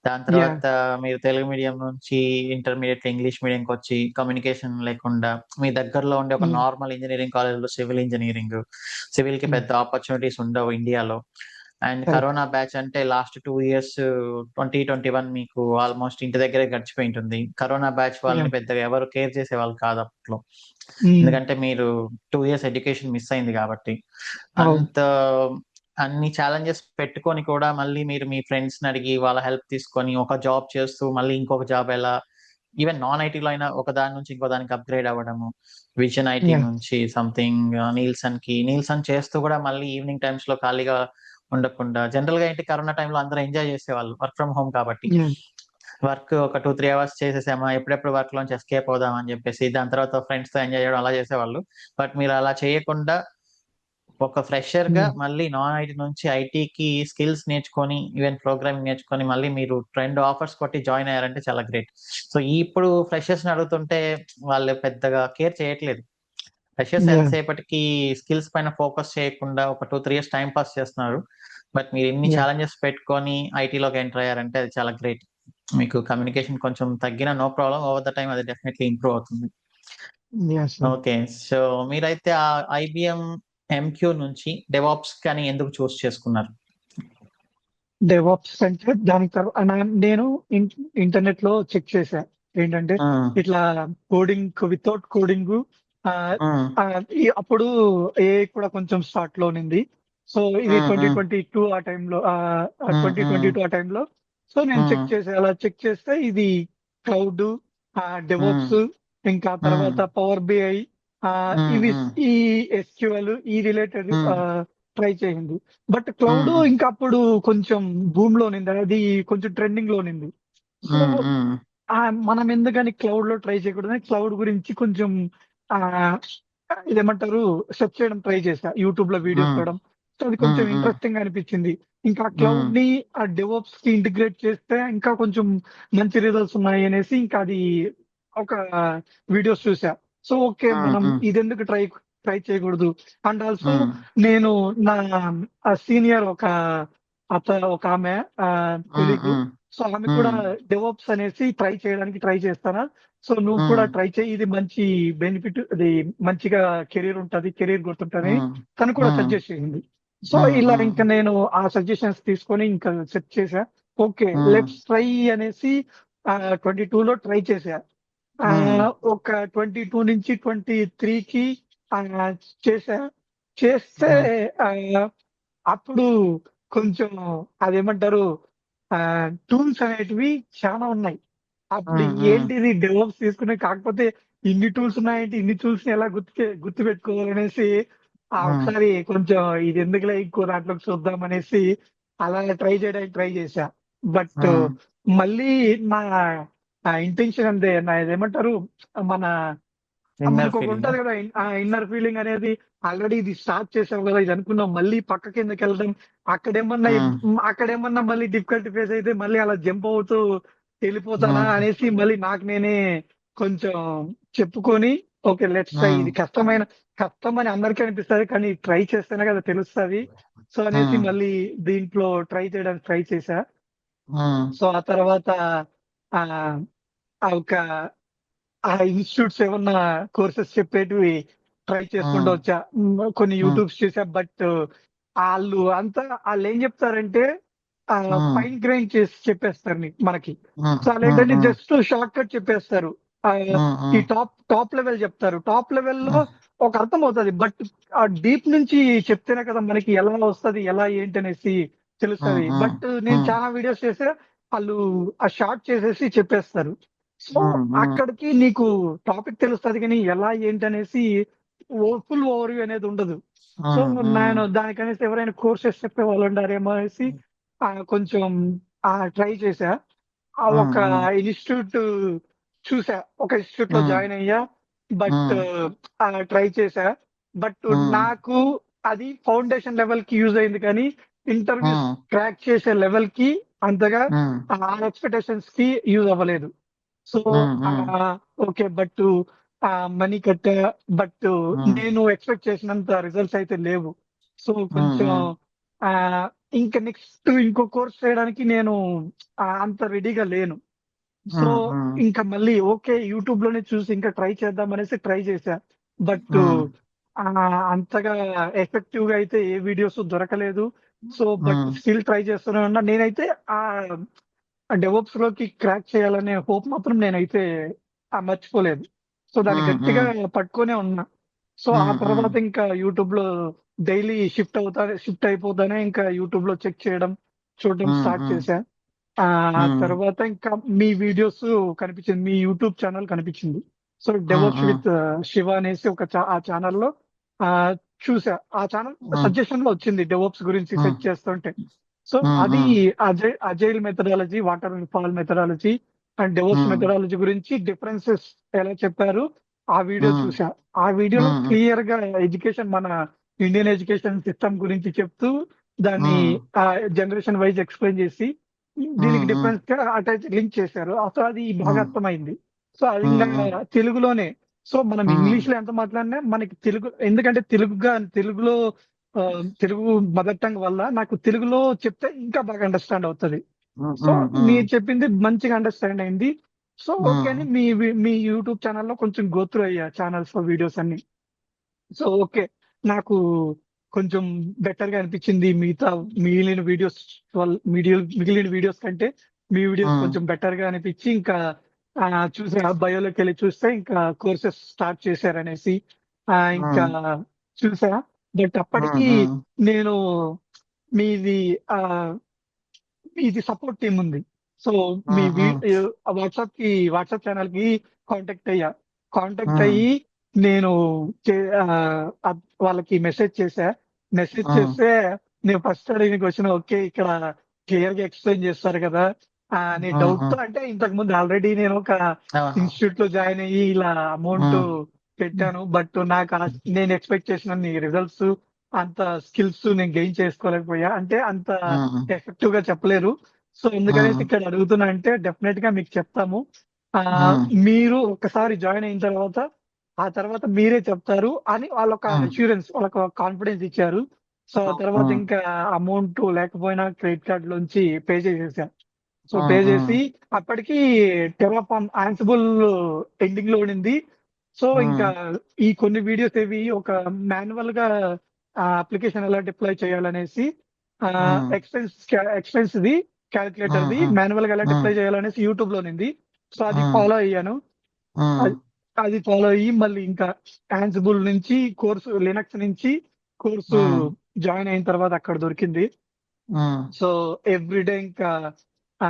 దాని యా తర్వాత మీరు తెలుగు మీడియం నుంచి ఇంటర్మీడియేట్ ఇంగ్లీష్ మీడియంకొచ్చి కమ్యూనికేషన్ లేకుండా మీ దగ్గరలో ఉండే ఒక నార్మల్ ఇంజినీరింగ్ కాలేజ్‌లో సివిల్ ఇంజినీరింగ్, సివిల్‌కి పెద్ద ఆపర్చునిటీస్ ఉండవు ఇండియాలో. And correct. కరోనా బ్యాచ్ అంటే లాస్ట్ 2 ఇయర్స్ 2021 మీకు ఆల్మోస్ట్ ఇంటి దగ్గరే గడిచిపోయి ఉంటుంది. Corona batch yeah. వాళ్ళని పెద్దగా ఎవరు కేర్ చేసేవాళ్ళు కాదు అప్పట్లో. ఎందుకంటే మీరు 2 ఇయర్స్ ఎడ్యుకేషన్ మిస్ అయింది కాబట్టి. అవును. అంత అన్ని ఛాలెంజెస్ పెట్టుకొని కూడా మళ్ళీ మీరు మీ ఫ్రెండ్స్‌ని అడిగి వాళ్ళ హెల్ప్ తీసుకొని ఒక జాబ్ చేస్తూ మళ్ళీ ఇంకొక జాబ్ ఎలా ఈవెన్ నాన్ ఐటీలో అయినా ఒక దాని నుంచి ఇంకో దానికి అప్‌గ్రేడ్ అవ్వడము. Vision IT yeah. నుంచి సంథింగ్ నీల్సన్ చేస్తూ కూడా మళ్ళీ ఈవినింగ్ టైమ్స్‌లో ఖాళీగా ఉండకుండా జనరల్‌గా ఏంటి కరోనా టైమ్‌లో అందరూ ఎంజాయ్ చేసేవాళ్ళు వర్క్ ఫ్రమ్ హోమ్ కాబట్టి. యా. వర్క్ ఒక 2, 3 అవర్స్ చేసేసామా ఎప్పుడెప్పుడు వర్క్‌లోంచి ఎస్కేప్ అవుదాం అని చెప్పేసి దాని తర్వాత ఫ్రెండ్స్‌తో ఎంజాయ్ చేయడం అలా చేసేవాళ్ళు. బట్ మీరు అలా చేయకుండా ఒక ఫ్రెషర్‌గా మళ్ళీ నాన్ ఐటీ నుంచి ఐటీకి స్కిల్స్ నేర్చుకొని, ఈవెన్ ప్రోగ్రామింగ్ నేర్చుకొని మళ్ళీ మీరు 2 ఆఫర్స్ కొట్టి జాయిన్ అయ్యారంటే చాలా గ్రేట్. సో, ఇప్పుడు ఫ్రెషర్స్‌ని అడుగుతుంటే వాళ్ళు పెద్దగా కేర్ చేయట్లేదు. Freshers yeah. ఎంతసేపటికి స్కిల్స్ పైన ఫోకస్ చేయకుండా ఒక 2, 3 ఇయర్స్ టైమ్ పాస్ చేస్తున్నారు. బట్ మీరు ఇన్ని యా. ఛాలెంజెస్ పెట్టుకొని ఐటీలోకి ఎంటర్ అయ్యారంటే అది చాలా గ్రేట్. మీకు కమ్యూనికేషన్ కొంచెం తగ్గినా no problem. Over the time అది డెఫినైట్‌లీ ఇంప్రూవ్ అవుతుంది. Yeah sir. ఓకే. సో, మీరైతే ఆ ఐబీఎం ఎంక్యూ నుంచి డెవాప్స్ కానీ ఎందుకు చేసుకున్నారు? డెవాప్స్ అంటే దానికి నేను ఇంటర్నెట్ లో చెక్ చేశా, ఏంటంటే హ్మ్. ఇట్లా కోడింగ్ వితౌట్ కోడింగ్ హ్మ్. అప్పుడు ఏఐ కూడా కొంచెం స్టార్ట్ లో ఉంది. సో ఇది హ్మ్. హ్మ్. 2022 ఆ టైంలో, హ్మ్. ట్వంటీ హ్మ్. ట్వంటీ టూ ఆ టైంలో. సో నేను హ్మ్. చెక్ చేసా, అలా చెక్ చేస్తే ఇది క్లౌడ్, హ్మ్. డెవోప్స్, ఇంకా హ్మ్. తర్వాత పవర్ బిఐ, హ్మ్. ఇవి హ్మ్. ఈ ఎస్క్యూఎల్ ఈ రిలేటెడ్ హ్మ్. ట్రై చేయండి. బట్ క్లౌడ్ హ్మ్. ఇంకా అప్పుడు కొంచెం భూమ్ లో నింది, అది కొంచెం ట్రెండింగ్ లో నింది. సో హ్మ్. హ్మ్. ఆ, మనం ఎందుకని క్లౌడ్ లో ట్రై చేయకూడదు, క్లౌడ్ గురించి కొంచెం ఆ ఇదేమంటారు సెర్చ్ చేయడం ట్రై చేశా, యూట్యూబ్ లో వీడియోస్ హ్మ్. చూడడం. సో అది కొంచెం హ్మ్. హ్మ్. ఇంట్రెస్టింగ్ అనిపించింది. ఇంకా క్లౌడ్ ఉమ్, ని ఆ డెవోప్స్ కి ఇంటిగ్రేట్ చేస్తే ఇంకా కొంచెం మంచి రిజల్ట్స్ ఉన్నాయి అనేసి ఇంకా అది ఒక వీడియోస్ చూసా. సో ఓకే, ఉమ్, మనం ఉమ్, ఇదెందుకు ట్రై చేయకూడదు. అండ్ ఆల్సో ఉమ్, నేను నా సీనియర్ ఒక ఆమె ఉమ్, కొలీగ్, ఉమ్, సో ఆమె కూడా ఉమ్, డెవోప్స్ అనేసి ట్రై చేస్తానా, సో నువ్వు కూడా ఉమ్, ట్రై చేయి, ఇది మంచి బెనిఫిట్, ఇది మంచిగా కెరీర్ ఉంటది, కెరీర్ గుర్తుంటది ఉమ్, తను కూడా ఉమ్, సజెస్ట్ చేసింది. సో ఉమ్, ఇలా ఉమ్, ఇంకా నేను ఆ సజెషన్స్ తీసుకొని ఇంకా సెట్ చేసా. ఓకే, ఉమ్, లెట్స్ ట్రై అనేసి 22లో ట్రై చేసా. ఆ, ఉమ్, ఒక 22 నుంచి 23కి చేసా. చేస్తే ఉమ్, ఆ, అప్పుడు కొంచెం అదేమంటారు, టూల్స్ అనేటివి చాలా ఉన్నాయి. అప్పుడు ఉమ్, ఉమ్, ఏంటిది డెవలప్స్ తీసుకునే, కాకపోతే ఇన్ని టూల్స్ ఉన్నాయంటే ఇన్ని టూల్స్ ని ఎలా గుర్తు పెట్టుకోవాలనేసి ఉమ్, ఒకసారి కొంచెం ఇది ఎందుకులే ఇంకో దాంట్లోకి చూద్దాం అనేసి అలా ట్రై చేశా. బట్ ఉమ్. మళ్ళీ నా ఇంటెన్షన్ అంతే, నా ఏమంటారు, మన ఇన్నర్ మనకు ఒక ఫీలింగ్. ఉంటది కదా, ఆ ఇన్నర్ ఫీలింగ్ అనేది, ఆల్రెడీ ఇది స్టార్ట్ చేసాం కదా, ఇది అనుకున్నాం, మళ్ళీ పక్క కిందకి వెళ్ళడం, అక్కడేమన్నా అక్కడేమన్నా మళ్ళీ డిఫికల్టీ ఫేస్ అయితే మళ్ళీ అలా జంప్ అవుతూ వెళ్ళిపోతానా అనేసి మళ్ళీ నాకు నేనే కొంచెం చెప్పుకొని, ఓకే లెట్స్ ట్రై, ఇది కష్టం అని అందరికీ అనిపిస్తది, కానీ ట్రై చేస్తేనే కదా తెలుస్తది. సో అనేసి మళ్ళీ దీంట్లో చేయడానికి ట్రై చేశా. సో ఆ తర్వాత ఆ ఆ ఒక ఆ ఇన్స్టిట్యూట్స్ ఏమన్నా కోర్సెస్ చెప్పేటివి ట్రై చేసుకుంటూ వచ్చా. కొన్ని యూట్యూబ్స్ చూసా, బట్ వాళ్ళు ఏం చెప్తారంటే ఫైన్ గ్రైండ్ చేసి చెప్పేస్తారు మనకి. సో వాళ్ళు ఏంటంటే జస్ట్ షార్ట్ కట్ చెప్పేస్తారు. ఆ, ఈ టాప్ లెవెల్ చెప్తారు, టాప్ లెవెల్లో ఒక అర్థం అవుతుంది, బట్ ఆ డీప్ నుంచి చెప్తేనే కదా మనకి ఎలా వస్తది, ఎలా ఏంటి అనేసి తెలుస్తుంది. బట్ నేను చాలా వీడియోస్ చేస్తే వాళ్ళు ఆ షార్ట్ చేసేసి చెప్పేస్తారు. సో అక్కడికి నీకు టాపిక్ తెలుస్తుంది, కానీ ఎలా ఏంటి అనేసి ఫుల్ ఓవర్ వ్యూ అనేది ఉండదు. సో నేను దానికనేసి ఎవరైనా కోర్సెస్ చెప్పే వాళ్ళు ఉండారేమో అనేసి కొంచెం ట్రై చేశా. ఒక ఇన్స్టిట్యూట్ చూసా, ఒక ఇన్స్టిట్యూట్ లో జాయిన్ అయ్యా. బట్ ట్రై చేశా, బట్ నాకు అది ఫౌండేషన్ లెవెల్ కి యూజ్ అయింది, కానీ ఇంటర్వ్యూస్ క్రాక్ చేసే లెవెల్ కి అంతగా ఆ ఎక్స్పెక్టేషన్స్ కి యూజ్ అవ్వలేదు. So okay, but money Katta, but నేను ఎక్స్పెక్ట్ చేసినంత రిజల్ట్స్ అయితే లేవు. సో కొంచెం ఆ ఇంకా నెక్స్ట్ ఇంకో కోర్స్ చేయడానికి నేను అంత రెడీగా లేను. సో ఇంకా మళ్ళీ ఓకే, యూట్యూబ్ లోనే చూసి ఇంకా ట్రై చేద్దాం అనేసి ట్రై చేశా. బట్ అంతగా ఎఫెక్టివ్ గా అయితే ఏ వీడియోస్ దొరకలేదు. సో బట్ స్టిల్ ట్రై చేస్తూనే ఉన్నా. నేనైతే ఆ డెవోప్స్ లోకి క్రాక్ చేయాలనే హోప్ మాత్రం నేనైతే మర్చిపోలేదు. సో దాన్ని గట్టిగా పట్టుకునే ఉన్నా. సో ఆ తర్వాత ఇంకా యూట్యూబ్ లో డైలీ షిఫ్ట్ అయిపోతానే ఇంకా యూట్యూబ్ లో చెక్ చేయడం, చూడడం స్టార్ట్ చేశా. ఆ తర్వాత ఇంకా మీ వీడియోస్ కనిపించింది, మీ యూట్యూబ్ ఛానల్ కనిపించింది. సో డెవోప్స్ విత్ శివ అనేసి ఆ ఛానల్లో ఆ చూసా. ఆ ఛానల్ సజెషన్ లో వచ్చింది డెవోప్స్ గురించి సెర్చ్ చేస్తుంటే. సో అది agile methodology, water fall methodology and DevOps methodology గురించి డిఫరెన్సెస్ ఎలా చెప్పారు ఆ వీడియో చూసా. ఆ వీడియోలో క్లియర్ గా మన ఇండియన్ ఎడ్యుకేషన్ సిస్టమ్ గురించి చెప్తూ దాన్ని జనరేషన్ వైజ్ ఎక్స్ప్లెయిన్ చేసి దీనికి డిఫరెన్స్ గా అటాచ్ లింక్ చేశారు. అసలు అది బాగా అర్థమైంది. సో అది ఇంకా తెలుగులోనే. సో మనం ఇంగ్లీష్ లో ఎంత మాట్లాడినా మనకి తెలుగు, ఎందుకంటే తెలుగులో తెలుగు మదర్ టంగ్ వల్ల నాకు తెలుగులో చెప్తే ఇంకా బాగా అండర్స్టాండ్ అవుతుంది. సో మీరు చెప్పింది మంచిగా అండర్స్టాండ్ అయింది. సో ఓకే అని మీ యూట్యూబ్ ఛానల్లో కొంచెం గోత్రు అయ్యా, ఛానల్స్ వీడియోస్ అన్ని. సో ఓకే, నాకు కొంచెం బెటర్ గా అనిపించింది. మిగిలిన వీడియోస్ మిగిలిన వీడియోస్ కంటే మీ వీడియోస్ కొంచెం బెటర్ గా అనిపించి ఇంకా చూసా, బయోలోకి వెళ్ళి చూస్తే ఇంకా కోర్సెస్ స్టార్ట్ చేశారనేసి ఇంకా చూసా. బట్ అప్పటికి నేను మీది ఆ మీది సపోర్ట్ టీం ఉంది. సో మీ వాట్సాప్ ఛానల్ కి కాంటాక్ట్ అయ్యి నేను వాళ్ళకి మెసేజ్ చేశా. మెసేజ్ చేస్తే నేను ఫస్ట్ అడిగిన క్వశ్చన్, ఓకే ఇక్కడ క్లియర్ గా ఎక్స్ప్లెయిన్ చేస్తారు కదా అనే డౌట్ తో, అంటే ఇంతకు ముందు ఆల్రెడీ నేను ఒక ఇన్స్టిట్యూట్ లో జాయిన్ అయ్యి ఇలా అమౌంట్ పెట్టాను, బట్ నాకు నేను ఎక్స్పెక్ట్ చేసిన రిజల్ట్స్ అంత స్కిల్స్ నేను గెయిన్ చేసుకోలేకపోయా. అంటే అంత ఉమ్, ఎఫెక్టివ్ గా చెప్పలేరు. సో ఎందుకనేసి ఉమ్, ఇక్కడ అడుగుతున్నా అంటే డెఫినెట్ గా మీకు చెప్తాము. ఆ ఉమ్, మీరు ఒకసారి జాయిన్ అయిన తర్వాత ఆ తర్వాత మీరే చెప్తారు అని వాళ్ళొక ఉమ్, అష్యూరెన్స్, వాళ్ళొక కాన్ఫిడెన్స్ ఇచ్చారు. సో ఆ తర్వాత ఉమ్, ఇంకా అమౌంట్ లేకపోయినా క్రెడిట్ కార్డ్ లోంచి పే చేసేసా. సో పే ఉమ్, ఉమ్, చేసి అప్పటికి టెరాఫామ్ ఆన్సిబుల్ ఎండింగ్ లో ఉండింది. సో ఇంకా ఉమ్, ఈ కొన్ని వీడియోస్ ఏవి ఒక మాన్యువల్ గా అప్లికేషన్ ఎలా డిప్లాయ్ చేయాలనేసి, um, expense expense the calculator um, the um, manual గా ఎలా ఉమ్, డిప్లాయ్ చేయాలనేసి యూట్యూబ్ లో ఉంది. సో అది ఉమ్, ఫాలో అయ్యాను. ఉమ్, అది అది ఫాలో అయ్యి మళ్ళీ ఇంకా యాన్సిబుల్ నుంచి కోర్సు, లినక్స్ నుంచి కోర్సు ఉమ్, జాయిన్ అయిన తర్వాత అక్కడ దొరికింది. ఉమ్, సో ఎవ్రీడే ఇంకా ఆ,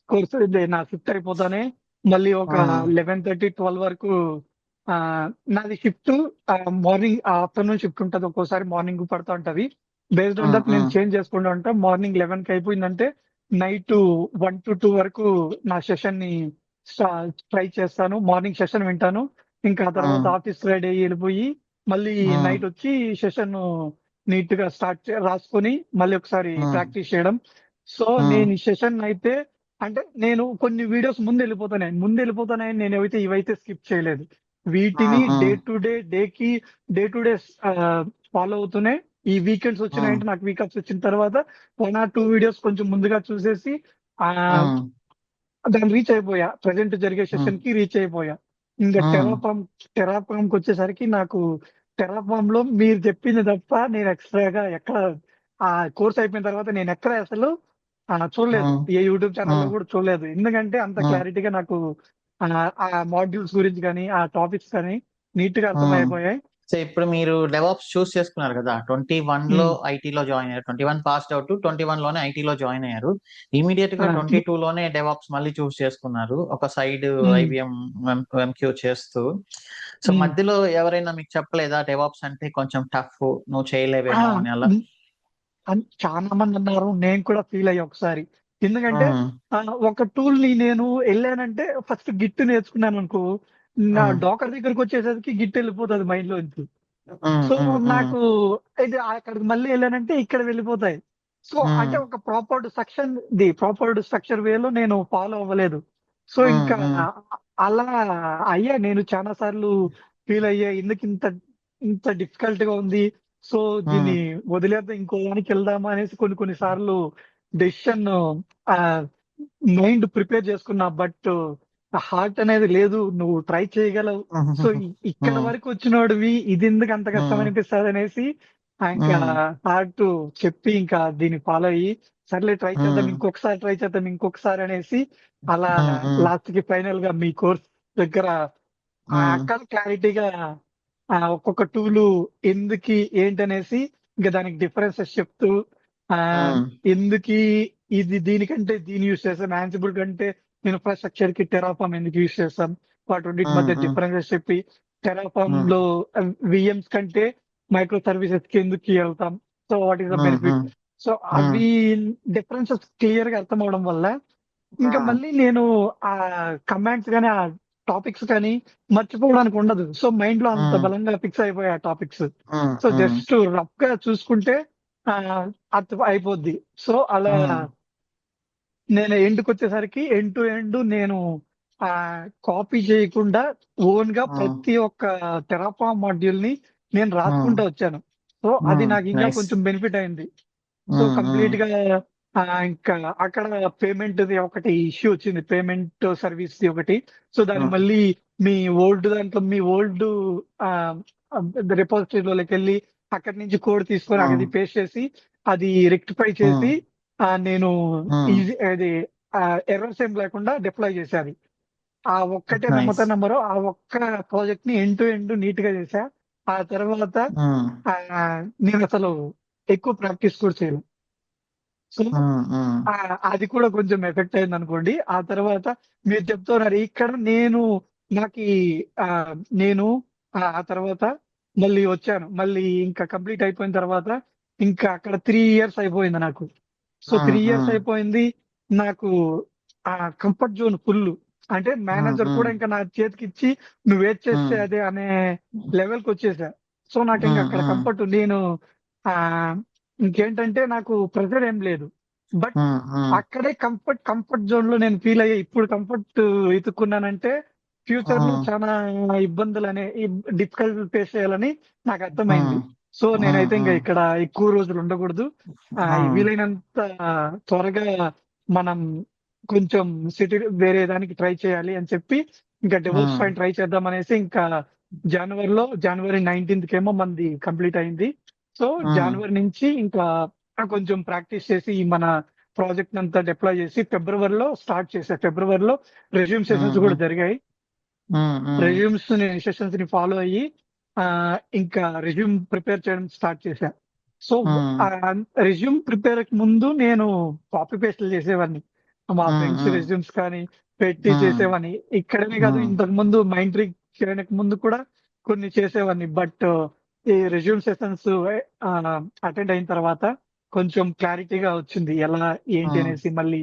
కోర్స్ నా షిఫ్ట్ అయిపోతానే మళ్ళీ ఒక ఉమ్, 11:30 12 వరకు ఆ, నాది షిఫ్ట్ మార్నింగ్ ఆఫ్టర్నూన్ షిఫ్ట్ ఉంటుంది, ఒక్కోసారి మార్నింగ్ పడుతూ ఉంటది. బేస్డ్ ఆన్ ఉమ్, దట్ నేను ఉమ్, చేంజ్ చేసుకుంటూ ఉంటా. మార్నింగ్ 11 కి అయిపోయిందంటే నైట్ 1 to 2 వరకు నా సెషన్ ని ట్రై చేస్తాను. మార్నింగ్ సెషన్ వింటాను. ఇంకా ఆ తర్వాత ఉమ్, ఆఫీస్ రెడీ అయ్యి వెళ్ళిపోయి మళ్ళీ ఉమ్, నైట్ వచ్చి సెషన్ నీట్ గా రాసుకొని మళ్ళీ ఒకసారి ఉమ్, ప్రాక్టీస్ చేయడం. సో ఉమ్, నేను ఈ సెషన్ అయితే అంటే నేను కొన్ని వీడియోస్ ముందు వెళ్ళిపోతానని నేను ఇవైతే స్కిప్ చేయలేదు. వీటిని day um, to day day to day follow అవుతూనే ఈ వీకెండ్స్ ఉమ్, వచ్చినాయంటే నాకు వీకెండ్స్ వచ్చిన తర్వాత 1 or 2 వీడియోస్ కొంచెం ముందుగా చూసేసి ఆ ఉమ్, దాన్ని రీచ్ అయిపోయా. ప్రజెంట్ జరిగే ఉమ్, సెషన్ కి రీచ్ అయిపోయా. ఇంకా ఉమ్, టెరాఫామ్ కి వచ్చేసరికి నాకు టెరాఫామ్ లో మీరు చెప్పింది తప్ప నేను ఎక్స్ట్రాగా ఎక్కడ ఆ కోర్స్ అయిపోయిన తర్వాత నేను ఎక్కడ అసలు చూడలేదు. ఉమ్, ఏ యూట్యూబ్ ఛానల్లో ఉమ్, కూడా చూడలేదు. ఎందుకంటే అంత ఉమ్, క్లారిటీగా నాకు ఆ మాడ్యూల్స్ గురించి కానీ ఆ టాపిక్స్ కానీ నీట్ గా ఉమ్. అర్థమైపోయాయి. సో ఇప్పుడు మీరు డెవాప్స్ చూస్ చేసుకున్నారు కదా, 21 లో ఉమ్, ఐటీలో జాయిన్ అయ్యారు, 21 పాస్డ్ అవుట్, 21 లోనే ఐటీలో జాయిన్ అయ్యారు. ఇమీడియట్ గా ఆ, 22 లోనే డెవాప్స్ మళ్ళీ చూస్ చేసుకున్నారు, ఒక సైడ్ ఉమ్, ఐబిఎం ఎంక్యూ చేస్తూ. సో ఉమ్. మధ్యలో ఎవరైనా మీకు చెప్పలేదా డెవాప్స్ అంటే కొంచెం టఫ్, నువ్వు ఆ, చేయలేవేమో అని అలా? ఉమ్, చాలా మంది అన్నారు. నేను కూడా ఫీల్ అయ్యా ఒకసారి. ఎందుకంటే ఉమ్, ఆ, ఒక టూల్ ని నేను వెళ్ళానంటే ఫస్ట్ గిట్ నేర్చుకున్నాను అనుకో, నా ఉమ్, డాకర్ దగ్గరకు వచ్చేసరికి గిట్ వెళ్ళిపోతుంది మైండ్ లోంచి. ఉమ్, సో ఉమ్, ఉమ్, నాకు ఇది అక్కడికి మళ్ళీ వెళ్ళానంటే ఇక్కడ వెళ్ళిపోతాయి. సో ఉమ్, అంటే ఒక ప్రాపర్ స్ట్రక్చర్ వేలో నేను ఫాలో అవ్వలేదు. సో ఉమ్, ఇంకా ఉమ్, అలా అయ్యా. నేను చాలా సార్లు ఫీల్ అయ్యా, ఎందుకు ఇంత ఇంత డిఫికల్ట్ గా ఉంది. సో దీన్ని ఉమ్, వదిలేద్దాం, ఇంకో దానికి వెళ్దామా అనేసి కొన్ని సార్లు డెసిషన్ మైండ్ ప్రిపేర్ చేసుకున్నా. బట్ హార్ట్ అనేది లేదు, నువ్వు ట్రై చేయగలవు. సో ఉమ్, ఇక్కడ ఉమ్, వరకు వచ్చినోడివి ఇది ఎందుకు అంత కష్టం ఉమ్, అనిపిస్తుంది అనేసి ఇంకా ఉమ్, హార్ట్ చెప్పి ఇంకా దీన్ని ఫాలో అయ్యి సర్లే ట్రై చేద్దాం, ఉమ్, ఇంకొకసారి అనేసి అలా ఉమ్, ఉమ్, లాస్ట్ కి ఫైనల్ గా మీ కోర్స్ దగ్గర ఉమ్, అక్కడ క్లారిటీగా ఒక్కొక్క టూలు ఎందుకు ఏంటనేసి ఇంకా దానికి డిఫరెన్సెస్ చెప్తూ ఆ ఉమ్, ఎందుకు దీనికంటే దీని యూజ్ చేస్తాం, యాన్సిబుల్ కంటే ఇన్ఫ్రాస్ట్రక్చర్ కి టెరాఫామ్ ఎందుకు యూజ్ చేస్తాం, వాటి రెండింటి ఉమ్, మధ్య ఉమ్, డిఫరెన్సెస్ చెప్పి టెరాఫామ్ ఉమ్, లో విఎమ్స్ కంటే మైక్రో సర్వీసెస్ కి ఎందుకు వెళ్తాం, so what is the um, benefit. Um, so um, అవి డిఫరెన్సెస్ క్లియర్ గా అర్థం అవడం వల్ల ఇంకా ఉమ్, మళ్ళీ నేను ఆ కమాండ్స్ కానీ ఆ టాపిక్స్ కానీ మర్చిపోవడానికి ఉండదు. సో మైండ్ లో అంత ఉమ్, బలంగా ఫిక్స్ అయిపోయాయి ఆ టాపిక్స్. ఉమ్, సో ఉమ్, జస్ట్ రఫ్ గా చూసుకుంటే ఆ అర్థం అయిపోద్ది. సో అలా ఉమ్, నేను ఎండ్కి వచ్చేసరికి ఎండ్ టు ఎండ్ నేను ఆ కాపీ చేయకుండా ఓన్ గా ఉమ్, ప్రతి ఒక్క టెరాఫామ్ మాడ్యూల్ ని నేను ఉమ్, రాసుకుంటూ వచ్చాను. సో అది ఉమ్, నాకు ఇంకా నైస్. కొంచెం బెనిఫిట్ అయింది. సో ఉమ్, ఉమ్, కంప్లీట్ గా ఇంకా అక్కడ పేమెంట్ ది ఒకటి ఇష్యూ వచ్చింది, పేమెంట్ సర్వీస్ ది ఒకటి. సో దాన్ని ఉమ్, మళ్ళీ మీ ఓల్డ్ రిపోజిటరీలోకి వెళ్ళి అక్కడి నుంచి కోడ్ తీసుకొని ఉమ్, అది పేస్ట్ చేసి అది రెక్టిఫై ఉమ్, చేసి నేను ఉమ్, ఈజీ అది ఎర్రర్స్ ఏం లేకుండా డిప్లాయ్ చేశాను. ఆ ఒక్కటే నైస్. నమ్ముతా నమ్మరో ఆ ఒక్క ప్రాజెక్ట్ ని ఎండ్ టు ఎండ్ నీట్ గా చేశా. ఆ తర్వాత ఉమ్, ఆ, నేను అసలు ఎక్కువ ప్రాక్టీస్ కూడా చేయను. సో ఉమ్, ఉమ్, ఆ, అది కూడా కొంచెం ఎఫెక్ట్ అయింది అనుకోండి. ఆ తర్వాత మీరు చెప్తున్నారు ఇక్కడ నేను నాకు ఆ, నేను ఆ తర్వాత మళ్ళీ వచ్చాను. మళ్ళీ ఇంకా కంప్లీట్ అయిపోయిన తర్వాత ఇంకా అక్కడ 3 years అయిపోయింది నాకు. సో ఉమ్, 3 years ఉమ్, అయిపోయింది నాకు. ఆ కంఫర్ట్ జోన్ ఫుల్. అంటే ఉమ్, మేనేజర్ కూడా ఉమ్, ఇంకా నా చేతికి ఇచ్చి నువ్వు ఏది చేస్తే ఉమ్, అదే అనే లెవెల్కి వచ్చేసా. సో నాకు ఇంకా ఉమ్, అక్కడ ఉమ్, కంఫర్ట్ నేను ఆ ఇంకేంటంటే నాకు ప్రెషర్ ఏం లేదు. బట్ ఉమ్, ఉమ్, అక్కడే కంఫర్ట్ జోన్ లో నేను ఫీల్ అయ్యే ఇప్పుడు కంఫర్ట్ వెతుక్కున్నానంటే ఫ్యూచర్ లో ఉమ్, చాలా ఇబ్బందులు అనే డిఫికల్ట్ ఫేస్ చేయాలని నాకు అర్థమైంది. ఉమ్, సో ఉమ్, నేనైతే ఇంకా ఉమ్, ఇక్కడ ఎక్కువ రోజులు ఉండకూడదు. ఉమ్, వీలైనంత త్వరగా మనం కొంచెం సిటీ వేరే దానికి ట్రై చేయాలి అని చెప్పి ఇంకా డెవోప్స్ ఉమ్, పైన ట్రై చేద్దాం అనేసి ఇంకా జనవరి 19th కేమో మంది కంప్లీట్ అయింది. సో ఉమ్, జనవరి నుంచి ఇంకా కొంచెం ప్రాక్టీస్ చేసి ఈ మన ప్రాజెక్ట్ అంతా డిప్లాయ్ చేసి ఫిబ్రవరిలో స్టార్ట్ చేశా. ఫిబ్రవరిలో రెజ్యూమ్ సెషన్స్ కూడా ఉమ్, జరిగాయి. ఉమ్, ఉమ్, సెషన్స్ ని ఫాలో అయ్యి ఆ ఇంకా రెజ్యూమ్ ప్రిపేర్ చేయడం స్టార్ట్ చేశా. సో ఉమ్, రెజ్యూమ్ ప్రిపేర్ ముందు నేను కాపీ పేస్ట్లు చేసేవాడిని. మా ఉమ్, ఫ్రెండ్స్ ఉమ్, రెజ్యూమ్స్ కానీ పెట్టి ఉమ్, చేసేవాడిని. ఇక్కడనే కాదు, ఉమ్, ఇంతకు ముందు మైండ్ ట్రీ చేయడానికి ముందు కూడా కొన్ని చేసేవాడిని. బట్ ఈ రెజ్యూమ్ సెషన్స్ అటెండ్ అయిన తర్వాత కొంచెం క్లారిటీగా వచ్చింది ఎలా ఏంటి ఉమ్, అనేసి. మళ్ళీ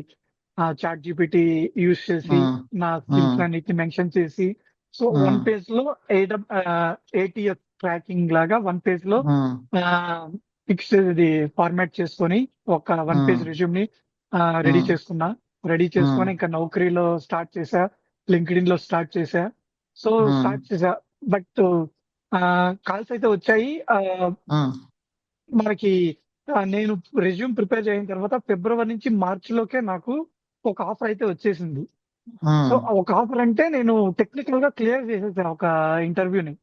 చాట్ జీపీటీ యూస్ చేసి ఉమ్, నా ఉమ్, స్కిల్స్ అన్నిటిని మెన్షన్ చేసి సో వన్ ఉమ్, పేజ్ లో ఏటీఎఫ్ ట్రాకింగ్ లాగా వన్ పేజ్ లో ఉమ్, ఫిక్స్ ఇది ఫార్మాట్ చేసుకొని ఒక వన్ పేజ్ ఉమ్, రెజ్యూమ్ ని రెడీ ఉమ్, చేసుకున్నా. రెడీ ఉమ్, చేసుకొని ఇంకా నౌకరీలో స్టార్ట్ చేశా, లింక్డ్ఇన్ లో స్టార్ట్ చేశా. సో ఉమ్, స్టార్ట్ చేశా. బట్ కాల్స్ అయితే వచ్చాయి. ఉమ్, మనకి నేను రెజ్యూమ్ ప్రిపేర్ అయిన తర్వాత ఫిబ్రవరి నుంచి మార్చి లోకే నాకు ఒక ఆఫర్ అయితే వచ్చేసింది. సో ఉమ్. ఒక ఆఫర్ అంటే నేను టెక్నికల్ గా క్లియర్ చేసేసాను ఒక ఇంటర్వ్యూని.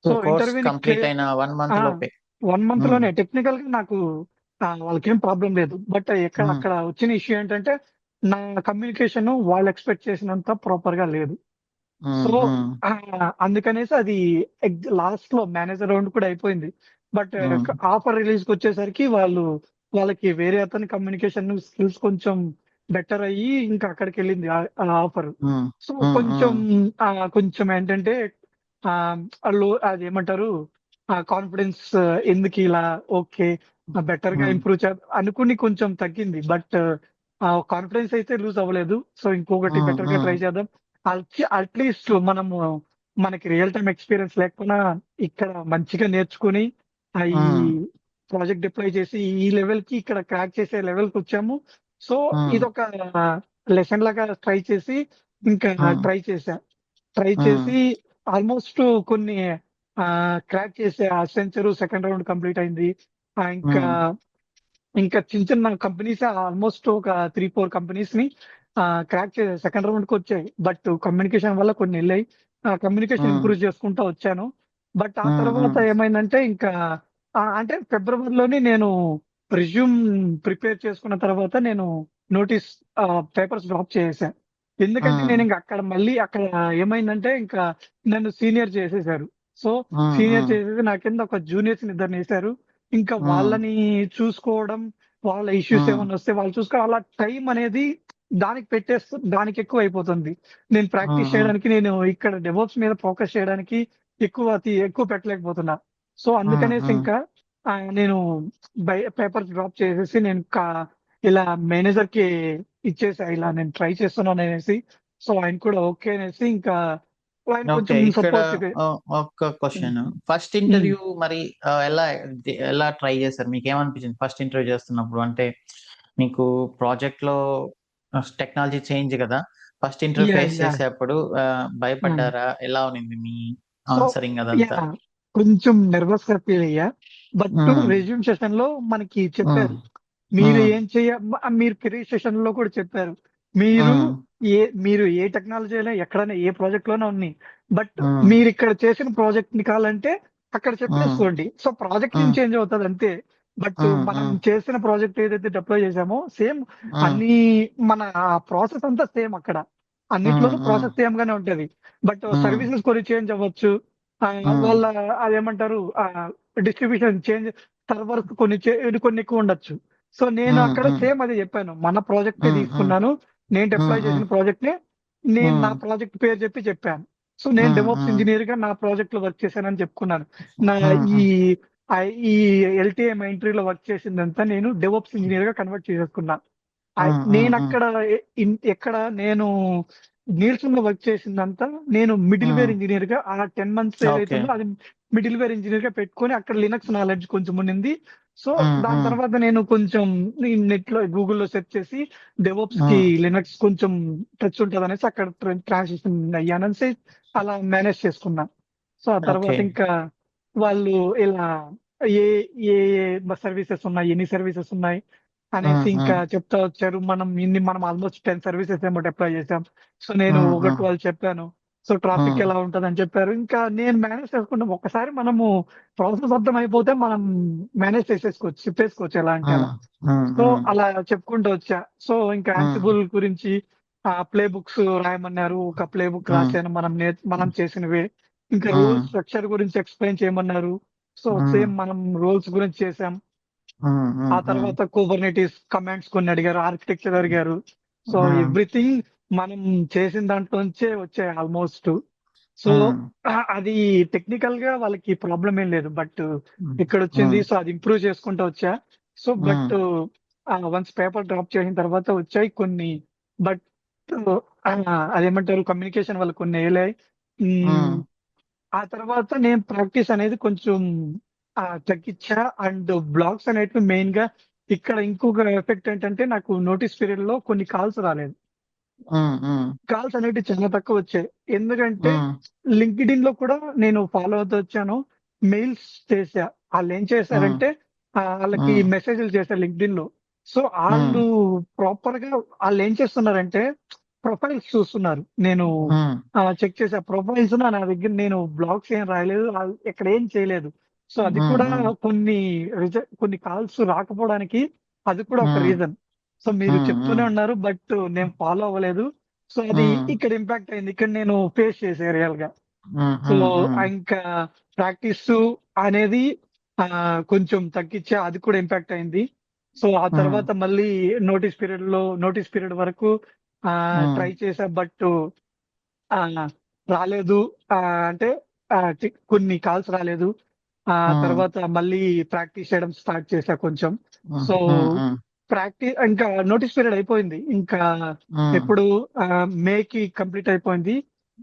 సో కోర్స్ ఇంటర్వ్యూని కంప్లీట్ క్లియర్ అయిన 1 మంత్ లోపే. 1 month ఉమ్, లోనే టెక్నికల్ గా నాకు వాళ్ళకేం ప్రాబ్లం లేదు. బట్ ఉమ్, అక్కడ వచ్చిన ఇష్యూ ఏంటంటే నా కమ్యూనికేషన్ వాళ్ళు ఎక్స్పెక్ట్ చేసినంత ప్రాపర్ గా లేదు. ఉమ్, సో ఉమ్, అందుకనేసి అది లాస్ట్ లో మేనేజర్ రౌండ్ కూడా అయిపోయింది. బట్ ఉమ్, ఆఫర్ రిలీజ్ కి వచ్చేసరికి వాళ్ళకి వేరే అతని కమ్యూనికేషన్ స్కిల్స్ కొంచెం బెటర్ అయ్యి ఇంకా అక్కడికి వెళ్ళింది ఆ ఆఫర్. ఉమ్, సో ఉమ్, కొంచెం ఉమ్, కొంచెం ఏంటంటే అది ఏమంటారు కాన్ఫిడెన్స్ ఎందుకు ఇలా ఓకే బెటర్ గా ఉమ్, ఇంప్రూవ్ అనుకుని కొంచెం తగ్గింది. బట్ కాన్ఫిడెన్స్ అయితే లూజ్ అవ్వలేదు. సో ఇంకొకటి ఉమ్, బెటర్ గా ఉమ్, ట్రై చేద్దాం. అట్లీస్ట్ మనకి రియల్ టైం ఎక్స్పీరియన్స్ లేకపోయినా ఇక్కడ మంచిగా నేర్చుకుని ఈ ఉమ్, ప్రాజెక్ట్ డిప్లాయ్ చేసి ఈ లెవెల్ కి ఇక్కడ క్రాక్ చేసే లెవెల్ కి వచ్చాము. సో ఉమ్, ఇదొక లెసన్ లాగా ఇంకా ఉమ్, ట్రై ఉమ్, చేసి ఆల్మోస్ట్ కొన్ని క్రాక్ చేసే అసెంచర్ సెకండ్ రౌండ్ కంప్లీట్ అయింది. ఇంకా ఉమ్, ఇంకా చిన్న చిన్న కంపెనీస్ ఆల్మోస్ట్ ఒక 3-4 కంపెనీస్ ని క్రాక్ చేసే సెకండ్ రౌండ్ కి వచ్చాయి. బట్ కమ్యూనికేషన్ వల్ల కొన్ని వెళ్ళాయి. కమ్యూనికేషన్ ఉమ్, ఇంప్రూవ్ చేసుకుంటా వచ్చాను. బట్ ఆ ఉమ్, తర్వాత ఉమ్, ఏమైందంటే ఇంకా అంటే ఫిబ్రవరిలోనే నేను రిజ్యూమ్ ప్రిపేర్ చేసుకున్న తర్వాత నేను నోటీస్ పేపర్స్ డ్రాప్ చేసేసాను. ఎందుకంటే ఉమ్, నేను ఇంకా అక్కడ ఏమైందంటే ఇంకా నన్ను సీనియర్ చేసేసారు. సో ఉమ్, సీనియర్ ఉమ్, చేసేసి నా కింద ఒక జూనియర్స్ ఇద్దరిని వేశారు. ఇంకా ఉమ్, వాళ్ళని చూసుకోవడం, వాళ్ళ ఇష్యూస్ ఉమ్, ఏమైనా వస్తే వాళ్ళు చూసుకోవడం, అలా టైం అనేది దానికి ఎక్కువ అయిపోతుంది. నేను ప్రాక్టీస్ ఉమ్, చేయడానికి నేను ఇక్కడ డెవోప్స్ మీద ఫోకస్ చేయడానికి ఎక్కువ పెట్టలేకపోతున్నా. సో ఉమ్, అందుకనేసి ఉమ్. ఇంకా నేను పేపర్స్ డ్రాప్ చేసేసి నేను ఇలా మేనేజర్ కి ఇచ్చేసా, ఇలా నేను ట్రై చేస్తున్నాను అనేసి. సో ఆయన కూడా ఓకే అనేసి ఇంకా ఆయన ఓకే, కొంచెం ఇక్కడ సపోర్ట్. ఒక క్వశ్చన్. ఫస్ట్ ఇంటర్వ్యూ మరి ఎలా ఎలా ట్రై చేశారు? మీకు ఏమనిపించింది ఫస్ట్ ఇంటర్వ్యూ చేస్తున్నప్పుడు? అంటే మీకు ప్రాజెక్ట్ లో టెక్నాలజీ చేంజ్ కదా, first interview yeah face yeah చేసేటప్పుడు భయపడ్డారా? ఎలా ఉన్నింది మీ సో ఆన్సరింగ్ యా అదంతా? కొంచెం నర్వస్ గా ఫీల్ అయ్యా. బట్ ఉమ్, రెజ్యూమ్ సెషన్ లో మనకి ఉమ్, చెప్పారు మీరు ఉమ్, ఏం మీరు కెరీర్ సెషన్ లో కూడా చెప్పారు మీరు ఉమ్, ఏ మీరు ఏ టెక్నాలజీ అయినా ఎక్కడైనా ఏ ప్రాజెక్ట్ లోనే ఉన్నాయి. బట్ ఉమ్, మీరు ఇక్కడ చేసిన ప్రాజెక్ట్ ని కావాలంటే అక్కడ ఉమ్, చెప్పేసుకోండి. సో ప్రాజెక్ట్ ఉమ్, నుంచి చేంజ్ అవుతుంది అంతే. బట్ ఉమ్, మనం ఉమ్, చేసిన ప్రాజెక్ట్ ఏదైతే డిప్లాయ్ చేసామో సేమ్ ఉమ్, అన్ని మన ప్రాసెస్ అంతా సేమ్ అక్కడ. ఉమ్, అన్నిట్లోనూ ఉమ్, ప్రాసెస్ సేమ్ గానే ఉంటది. బట్ ఉమ్, సర్వీసెస్ కొన్ని చేంజ్ అవ్వచ్చు. ఉమ్, వాళ్ళ అదేమంటారు డిస్ట్రిబ్యూషన్ చేంజ్, సర్వర్స్ కొన్ని ఎక్కువ ఉండొచ్చు. సో నేను ఉమ్, అక్కడ ఉమ్, సేమ్ అదే చెప్పాను. మన ప్రాజెక్టే ఉమ్, ఉమ్, తీసుకున్నాను, నేను ఉమ్, డిప్లాయ్ చేసిన ప్రాజెక్ట్ నే నేను నా ఉమ్, ప్రాజెక్ట్ పేరు చెప్పాను. సో నేను ఉమ్, డెవోప్స్ ఉమ్, ఇంజనీర్ గా నా ప్రాజెక్ట్ లో వర్క్ చేశానని చెప్పుకున్నాను. నా ఉమ్, ఈ ఉమ్, ఈ ఎల్టీఐ మైంట్రీలో వర్క్ చేసిందంతా నేను డెవోప్స్ ఇంజనీర్ గా కన్వర్ట్ చేసేసుకున్నా. ఉమ్, ఉమ్, నేను ఉమ్, అక్కడ ఎక్కడ నేను నీరసంగా వర్క్ చేసిందంతా నేను మిడిల్ వేర్ ఉమ్, ఇంజనీర్ గా ఆ 10 months ఓకే. ఏదైతుందో అది మిడిల్ వేర్ ఇంజనీర్ గా పెట్టుకొని అక్కడ లినక్స్ నాలెడ్జ్ కొంచెం ఉన్నింది. సో ఉమ్, దాని ఉమ్, తర్వాత నేను కొంచెం నెట్ లో గూగుల్లో సెర్చ్ చేసి డెవోప్స్ కి ఉమ్, లినక్స్ కొంచెం టచ్ ఉంటుంది అనేసి అక్కడ ట్రాన్సిషన్ అయ్యాననేసి అలా మేనేజ్ చేసుకున్నా. సో ఆ తర్వాత ఓకే. ఇంకా వాళ్ళు ఇలా ఏ ఏ సర్వీసెస్ ఉన్నాయి, ఎన్ని సర్వీసెస్ ఉన్నాయి అనేసి ఉమ్, ఇంకా ఉమ్, చెప్తా వచ్చారు. మనం ఆల్మోస్ట్ 10 సర్వీసెస్ ఏమో డిప్లాయ్ చేసాం. సో నేను ఉమ్, ఒకటి ఉమ్, వాళ్ళు చెప్పాను. సో ట్రాఫిక్ ఉమ్, ఎలా ఉంటదని చెప్పారు. ఇంకా నేను మేనేజ్ చేసుకుంటాం. ఒకసారి మనము ప్రాసెస్ అర్థం అయిపోతే మనం మేనేజ్ చేసేసుకోవచ్చు, చెప్పేసుకోవచ్చు ఎలా అంటే అలా. ఉమ్, ఉమ్, సో ఉమ్, అలా చెప్పుకుంటూ వచ్చా. సో ఇంకా ఉమ్, యాన్సిబుల్ గురించి ప్లే బుక్స్ రాయమన్నారు. ఒక ప్లే బుక్ ఉమ్, రాశాను మనం చేసినవే. ఇంకా రోల్ ఉమ్, స్ట్రక్చర్ గురించి ఎక్స్ప్లెయిన్ చేయమన్నారు. సో ఉమ్, సేమ్ మనం రోల్స్ గురించి చేసాం. ఉమ్, ఆ ఉమ్, ఉమ్, తర్వాత కుబర్నెటిస్ కమాండ్స్ కొన్ని అడిగారు, ఆర్కిటెక్చర్ అడిగారు. సో ఉమ్, ఎవ్రీథింగ్ మనం చేసిన దాంట్లోంచే వచ్చాయి ఆల్మోస్ట్. సో ఉమ్, అది టెక్నికల్ గా వాళ్ళకి ప్రాబ్లం ఏం లేదు. బట్ ఉమ్, ఇక్కడ వచ్చింది. ఉమ్, సో అది ఇంప్రూవ్ చేసుకుంటూ వచ్చా. So um, but once paper drop చేసిన తర్వాత వచ్చాయి కొన్ని. బట్ అదేమంటారు కమ్యూనికేషన్ వల్ల కొన్ని వేలాయి. ఉమ్, ఆ తర్వాత నేను ప్రాక్టీస్ అనేది కొంచెం తగ్గించా. అండ్ బ్లాగ్స్ అనేటివి మెయిన్ గా ఇక్కడ ఇంకొక ఎఫెక్ట్ ఏంటంటే నాకు నోటీస్ పీరియడ్ లో కొన్ని కాల్స్ రాలేదు. ఉమ్, ఉమ్, కాల్స్ అనేవి చాలా తక్కువ వచ్చాయి. ఎందుకంటే ఉమ్, లింక్డ్ఇన్ లో కూడా నేను ఫాలో అవుతూ వచ్చాను. మెయిల్స్ చేశా. వాళ్ళు ఏం ఉమ్, చేశారంటే వాళ్ళకి ఉమ్, మెసేజ్లు చేశారు లింక్డ్ఇన్ లో. సో ఉమ్, వాళ్ళు ప్రాపర్ గా వాళ్ళు ఏం చేస్తున్నారంటే ప్రొఫైల్స్ చూస్తున్నారు. నేను ఉమ్, చెక్ చేసా ప్రొఫైల్స్ నా దగ్గర. నేను బ్లాగ్స్ ఏం రాయలేదు, ఎక్కడ ఏం చేయలేదు. సో అది ఉమ్, కూడా ఉమ్, కొన్ని కొన్ని కాల్స్ రాకపోవడానికి అది కూడా ఒక ఉమ్, రీజన్. సో మీరు ఉమ్, చెప్తూనే ఉమ్, ఉన్నారు బట్ నేను ఫాలో అవ్వలేదు. సో అది ఉమ్, ఇక్కడ ఇంపాక్ట్ అయింది. ఇక్కడ నేను ఫేస్ చేసే రియల్ గా. ఉమ్, సో ఉమ్, ఇంకా ప్రాక్టీస్ అనేది కొంచెం తగ్గించా. అది కూడా ఇంపాక్ట్ అయింది. సో ఆ ఉమ్, తర్వాత మళ్ళీ నోటీస్ పీరియడ్ వరకు ఉమ్, ట్రై చేసా. బట్ ఆ రాలేదు. ఆ అంటే కొన్ని కాల్స్ రాలేదు. ఆ ఉమ్, తర్వాత మళ్ళీ ప్రాక్టీస్ చేయడం స్టార్ట్ చేశా కొంచెం. ఉమ్, సో ఉమ్, ప్రాక్టీస్ ఇంకా నోటీస్ పీరియడ్ అయిపోయింది. ఇంకా ఉమ్, ఎప్పుడు మేకి కంప్లీట్ అయిపోయింది.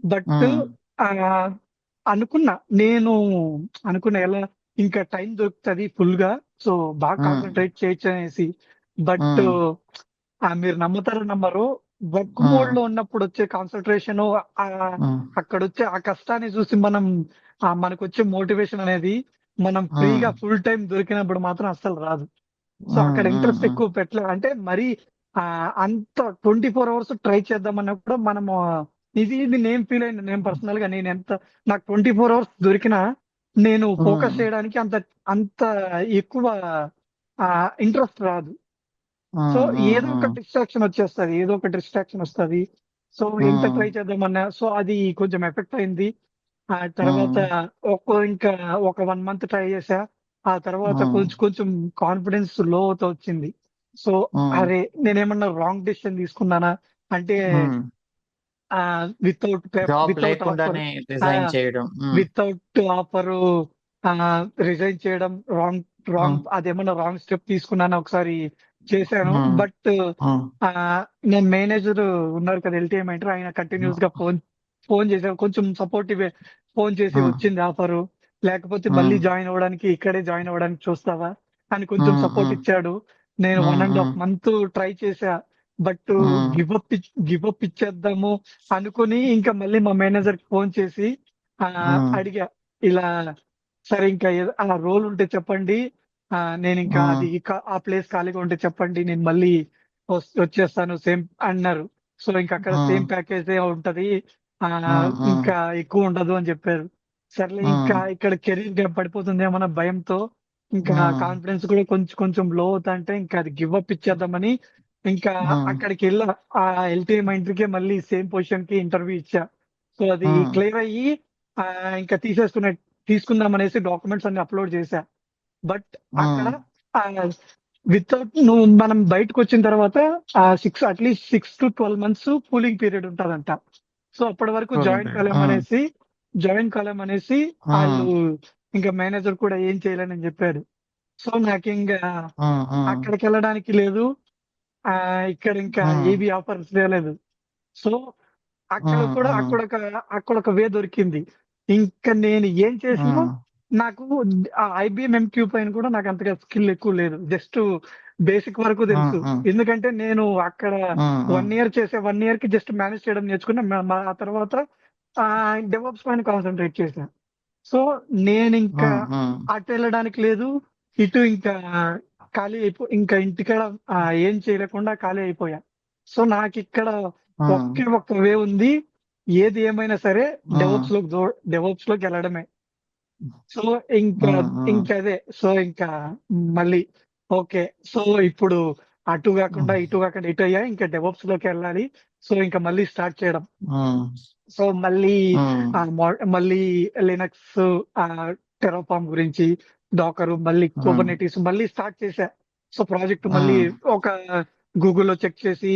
బట్ ఉమ్, ఆ అనుకున్నా నేను అనుకున్నా ఎలా ఇంకా టైం దొరుకుతుంది ఫుల్ గా. సో బాగా ఉమ్, కాన్సన్ట్రేట్ చేయొచ్చు అనేసి. బట్ ఉమ్, మీరు నమ్ముతారో నమ్మరు, వర్క్ మోడ్ ఉమ్, లో ఉన్నప్పుడు వచ్చే కాన్సన్ట్రేషన్, ఉమ్, అక్కడ వచ్చే ఆ కష్టాన్ని చూసి మనం మనకు వచ్చే మోటివేషన్ అనేది మనం ఉమ్, ఫ్రీగా ఫుల్ టైం దొరికినప్పుడు మాత్రం అస్సలు రాదు. సో ఉమ్, అక్కడ ఉమ్, ఇంట్రెస్ట్ ఉమ్, ఎక్కువ పెట్టలేదు. అంటే మరి అంత 24 hours ట్రై చేద్దామన్నా కూడా మనము ఇది నేను ఫీల్ అయింది. నేను పర్సనల్ గా నాకు 24 hours దొరికినా నేను ఫోకస్ ఉమ్, చేయడానికి అంత అంత ఎక్కువ ఇంట్రెస్ట్ రాదు. సో ఉమ్, ఏదో ఒక ఉమ్, డిస్ట్రాక్షన్ వచ్చేస్తది. ఏదో ఒక డిస్ట్రాక్షన్ వస్తది. సో ఎంత ఉమ్, ట్రై చేద్దామన్నా సో అది కొంచెం ఎఫెక్ట్ అయింది. ఆ తర్వాత ఉమ్, ఇంకా ఒక 1 month ట్రై చేశా. ఆ తర్వాత ఉమ్, కొంచెం కొంచెం కాన్ఫిడెన్స్ లో అవుతూ వచ్చింది. సో ఉమ్, అరే నేనేమన్నా రాంగ్ డెసిషన్ తీసుకున్నానా అంటే ఉమ్. వితౌట్ జాబ్ వితౌట్ ఆఫర్, లేకుండానే రిజైన్ చేయడం. వితౌట్ ఆఫర్ రిజైన్ చేయడం రాంగ్. ఉమ్, అదేమన్నా రాంగ్ స్టెప్ తీసుకున్నాను ఒకసారి చేశాను. ఉమ్, బట్ ఉమ్, ఆ నేను మేనేజర్ ఉన్నారు కదా ఎల్టీఐ మెంటర్, ఆయన కంటిన్యూస్ గా ఫోన్ ఫోన్ చేశారు. కొంచెం సపోర్టివ్ ఫోన్ చేసి ఉమ్, వచ్చింది ఆఫరు, లేకపోతే మళ్ళీ ఉమ్, జాయిన్ అవ్వడానికి ఇక్కడే జాయిన్ అవ్వడానికి చూస్తావా అని కొంచెం ఉమ్, సపోర్ట్ ఉమ్, ఇచ్చాడు. నేను um, one and um, half month try చేశా. బట్ ఉమ్, గివ్ అప్ ఇచ్చేద్దాము అనుకుని ఇంకా మళ్ళీ మా మేనేజర్ కి ఫోన్ చేసి ఆ ఉమ్, అడిగా ఇలా, సరే ఇంకా ఆ రోల్ ఉంటే చెప్పండి. నేను ఇంకా ఉమ్, ఆ ప్లేస్ ఖాళీగా ఉంటే చెప్పండి, నేను మళ్ళీ వచ్చేస్తాను సేమ్ అన్నారు. సో ఇంకా అక్కడ ఉమ్, సేమ్ ప్యాకేజే ఉంటది. ఆ ఉమ్, ఉమ్, ఇంకా ఎక్కువ ఉండదు అని చెప్పారు. సర్లే ఇంకా ఉమ్, ఇక్కడ కెరీర్ గ్యాప్ పడిపోతుందేమన్న భయంతో ఇంకా ఉమ్, కాన్ఫిడెన్స్ కూడా కొంచెం కొంచెం లో అవుతా అంటే ఇంకా అది గివ్ అప్ ఇచ్చేద్దామని ఇంకా ఉమ్, అక్కడికి వెళ్ళా. ఆ ఎల్టీఐ మైండ్రికే మళ్ళీ సేమ్ పొజిషన్ కి ఇంటర్వ్యూ ఇచ్చా. సో అది ఉమ్, క్లియర్ అయ్యి ఆ ఇంకా తీసుకుందాం అనేసి డాక్యుమెంట్స్ అన్ని అప్లోడ్ చేశా. బట్ అక్కడ ఉమ్, వితౌట్ మనం బయటకు వచ్చిన తర్వాత at least 6 to 12 months cooling period ఉంటదంట. సో అప్పటి వరకు కూలింగ్ పీరియడ్. జాయిన్ కాలేం అనేసి వాళ్ళు ఇంకా మేనేజర్ కూడా ఏం చేయలేనని చెప్పాడు. సో నాకు ఇంకా అక్కడికి వెళ్ళడానికి లేదు. ఇక్కడ ఇంకా ఏబి ఆఫర్స్ రాలేదు. సో అక్కడ కూడా అక్కడ ఒక వే దొరికింది. ఇంకా నేను ఏం చేసినా నాకు ఆ ఐబిఎం ఎంక్యూ పైన కూడా నాకు అంతగా స్కిల్ ఎక్కువ లేదు. జస్ట్ బేసిక్ వరకు తెలుసు. ఎందుకంటే నేను అక్కడ 1 ఇయర్ చేసే 1 ఇయర్ కి జస్ట్ మేనేజ్ చేయడం నేర్చుకున్నా. ఆ తర్వాత డెవలప్స్ పైన కాన్సన్ట్రేట్ చేశాను. సో నేను ఇంకా అటు వెళ్ళడానికి లేదు, ఇటు ఇంకా ఖాళీ ఇంకా ఇంటికాడ ఏం చేయలేకుండా ఖాళీ అయిపోయా. సో నాకు ఇక్కడ ఒకే ఒక్క వే ఉంది. ఏది ఏమైనా సరే డెవోప్స్ లోకి వెళ్ళడమే. సో ఇంకా ఇంకా అదే. సో ఇంకా మళ్ళీ ఓకే. సో ఇప్పుడు అటు కాకుండా ఇటు అయ్యా, ఇంకా డెవోప్స్ లోకి వెళ్ళాలి. సో ఇంకా మళ్ళీ స్టార్ట్ చేయడం. సో మళ్ళీ లినక్స్, టెరాఫార్మ్ గురించి, డాకర్, మళ్ళీ కుబర్నెటీస్ మళ్ళీ స్టార్ట్ చేశా. సో ప్రాజెక్ట్ మళ్ళీ ఒక గూగుల్లో చెక్ చేసి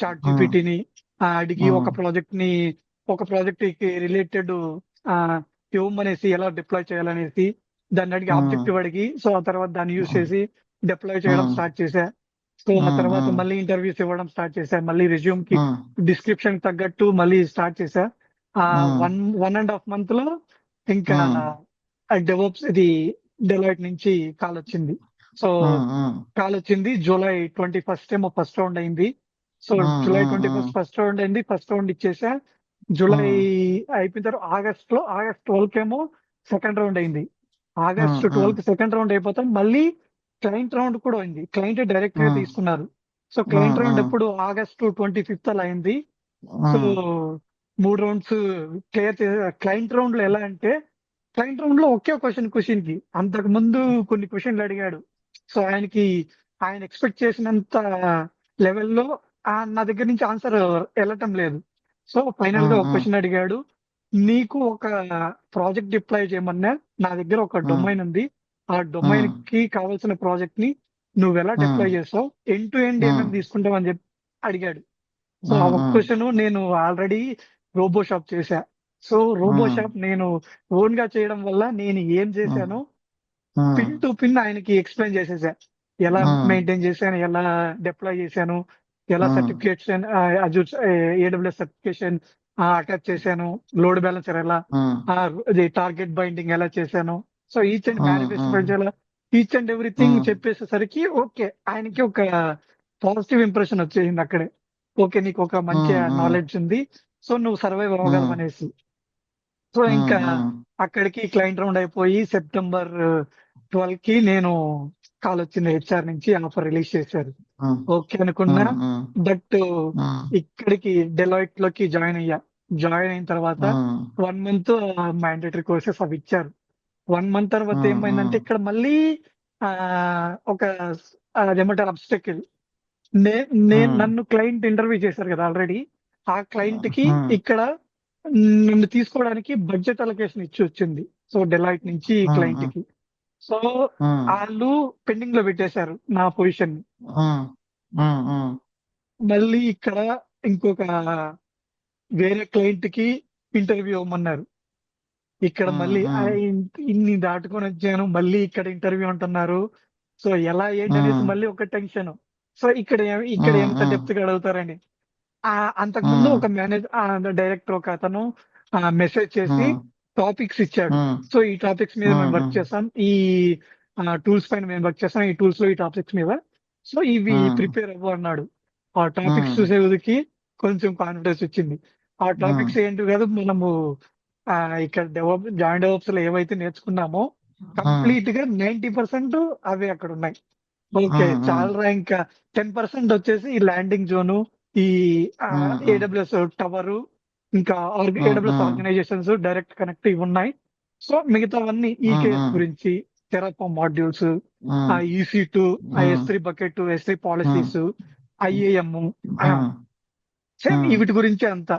చాట్ జీపీటీని అడిగి ఒక ప్రాజెక్ట్ కి రిలేటెడ్ ఇవ్వమనేసి ఎలా డిప్లాయ్ చేయాలనేసి దాన్ని అడిగి ఆబ్జెక్టివ్ అడిగి, సో ఆ తర్వాత దాన్ని యూజ్ చేసి డిప్లాయ్ చేయడం స్టార్ట్ చేశా. సో ఆ తర్వాత మళ్ళీ ఇంటర్వ్యూస్ ఇవ్వడం స్టార్ట్ చేశా. మళ్ళీ రెజ్యూమ్ కి డిస్క్రిప్షన్ తగ్గట్టు మళ్ళీ స్టార్ట్ చేశా. 1.5 month లో ఇంకా డెవోప్స్ ఇది డెలాయిట్ నుంచి కాల్ వచ్చింది. సో కాల్ వచ్చింది జూలై 21 ఏమో ఫస్ట్ రౌండ్ అయింది. సో జూలై 21 ఫస్ట్ రౌండ్ అయింది. ఫస్ట్ రౌండ్ ఇచ్చేసా. జూలై అయిపోయిన తర్వాత ఆగస్ట్ 12 ఏమో సెకండ్ రౌండ్ అయింది. ఆగస్ట్ 12 సెకండ్ రౌండ్ అయిపోతాం. మళ్ళీ క్లయింట్ రౌండ్ కూడా అయింది. క్లయింట్ డైరెక్ట్ గా తీసుకున్నారు. సో క్లయింట్ రౌండ్ ఎప్పుడు ఆగస్టు 25 అలా అయింది. సో 3 రౌండ్స్ క్లియర్ చేసే. క్లయింట్ రౌండ్ లో ఎలా అంటే, క్లయింట్ రౌండ్ లో ఒకే క్వశ్చన్ కి అంతకు ముందు కొన్ని క్వశ్చన్లు అడిగాడు. సో ఆయన ఎక్స్పెక్ట్ చేసినంత లెవెల్లో నా దగ్గర నుంచి ఆన్సర్ వెళ్ళటం లేదు. సో ఫైనల్ గా ఒక క్వశ్చన్ అడిగాడు. నీకు ఒక ప్రాజెక్ట్ డిప్లాయ్ చేయమన్నా, నా దగ్గర ఒక డొమైన్ ఉంది. ఆ డొమైన్ కి కావాల్సిన ప్రాజెక్ట్ ని నువ్వు ఎలా డిప్లాయ్ చేస్తావు, ఎండ్ టు ఎండ్ ఏమేమి తీసుకుంటావు అని చెప్పి అడిగాడు. సో ఆ ఒక క్వశ్చన్ నేను ఆల్రెడీ రోబో షాప్ చేశా. సో రోబో షాప్ నేను ఓన్ గా చేయడం వల్ల నేను ఏం చేశానో పిన్ టు పిన్ ఆయనకి ఎక్స్ప్లెయిన్ చేసేసా. ఎలా మెయింటైన్ చేశాను, ఎలా డిప్లాయ్ చేశాను, ఎలా సర్టిఫికేట్స్ AWS సర్టిఫికేషన్ అటాచ్ చేశాను, లోడ్ బ్యాలెన్సర్ ఎలా, టార్గెట్ బైండింగ్ ఎలా చేశాను, సో ఈచ్ అండ్ మేనిఫెస్టో ఎలా, ఈచ్ అండ్ ఎవ్రీథింగ్ చెప్పేసేసరికి ఓకే, ఆయనకి ఒక పాజిటివ్ ఇంప్రెషన్ వచ్చేసింది అక్కడే. ఓకే, నీకు ఒక మంచి నాలెడ్జ్ ఉంది, సో నువ్వు సర్వైవ్ అవ్వగలవు అనేసి. సో ఇంకా అక్కడికి క్లయింట్ రౌండ్ అయిపోయి సెప్టెంబర్ 12 కి నేను కాల్ వచ్చింది. HR నుంచి ఆఫర్ రిలీజ్ చేశారు. ఓకే అనుకున్నా. బట్ ఇక్కడికి డెలాయిట్ లోకి జాయిన్ అయ్యా. జాయిన్ అయిన తర్వాత 1 month మ్యాండేటరీ కోర్సెస్ అవి ఇచ్చారు. 1 month తర్వాత ఏమైందంటే ఇక్కడ మళ్ళీ ఒక అదేమంటారు అబ్స్టకిల్. నన్ను క్లయింట్ ఇంటర్వ్యూ చేశారు కదా ఆల్రెడీ. ఆ క్లయింట్ కి ఇక్కడ నన్ను తీసుకోవడానికి బడ్జెట్ అలొకేషన్ ఇచ్చి వచ్చింది. సో డెలాయిట్ నుంచి క్లయింట్ కి. సో వాళ్ళు పెండింగ్ లో పెట్టేశారు నా పొజిషన్ ని. మళ్ళీ ఇక్కడ ఇంకొక వేరే క్లయింట్ కి ఇంటర్వ్యూ ఇవ్వమన్నారు. ఇక్కడ మళ్ళీ ఇన్ని దాటుకొని వచ్చాను, మళ్ళీ ఇక్కడ ఇంటర్వ్యూ అంటున్నారు. సో ఎలా ఏంటనేసి మళ్ళీ ఒక టెన్షన్. సో ఇక్కడ ఎంత డెప్త్ గా అడుగుతారని. అంతకుముందు ఒక డైరెక్టర్ ఒక అతను మెసేజ్ చేసి టాపిక్స్ ఇచ్చాడు. సో ఈ టాపిక్స్ మీద మేము వర్క్ చేస్తాం, ఈ టూల్స్ పైన మేము వర్క్ చేస్తాం, ఈ టూల్స్ లో ఈ టాపిక్స్ మీద, సో ఇవి ప్రిపేర్ అవ్వు అన్నాడు. ఆ టాపిక్స్ చూసేందుకు కొంచెం కాన్ఫిడెన్స్ వచ్చింది. ఆ టాపిక్స్ ఏంటి కాదు, మనము ఇక్కడ జాయిన్ డెవలప్స్ లో ఏవైతే నేర్చుకున్నామో కంప్లీట్ గా 90% అవే అక్కడ ఉన్నాయి. ఓకే, చాలా. ఇంకా 10% వచ్చేసి ఈ ల్యాండింగ్ జోను, ఈ AWS టవర్, ఇంకా AWS ఆర్గనైజేషన్స్ డైరెక్ట్ కనెక్ట్ ఇవి ఉన్నాయి. సో మిగతావన్నీ EKS గురించి, terraform modules, EC2, S3 bucket, S3 policies, IAM, same వీటి గురించి అంతా.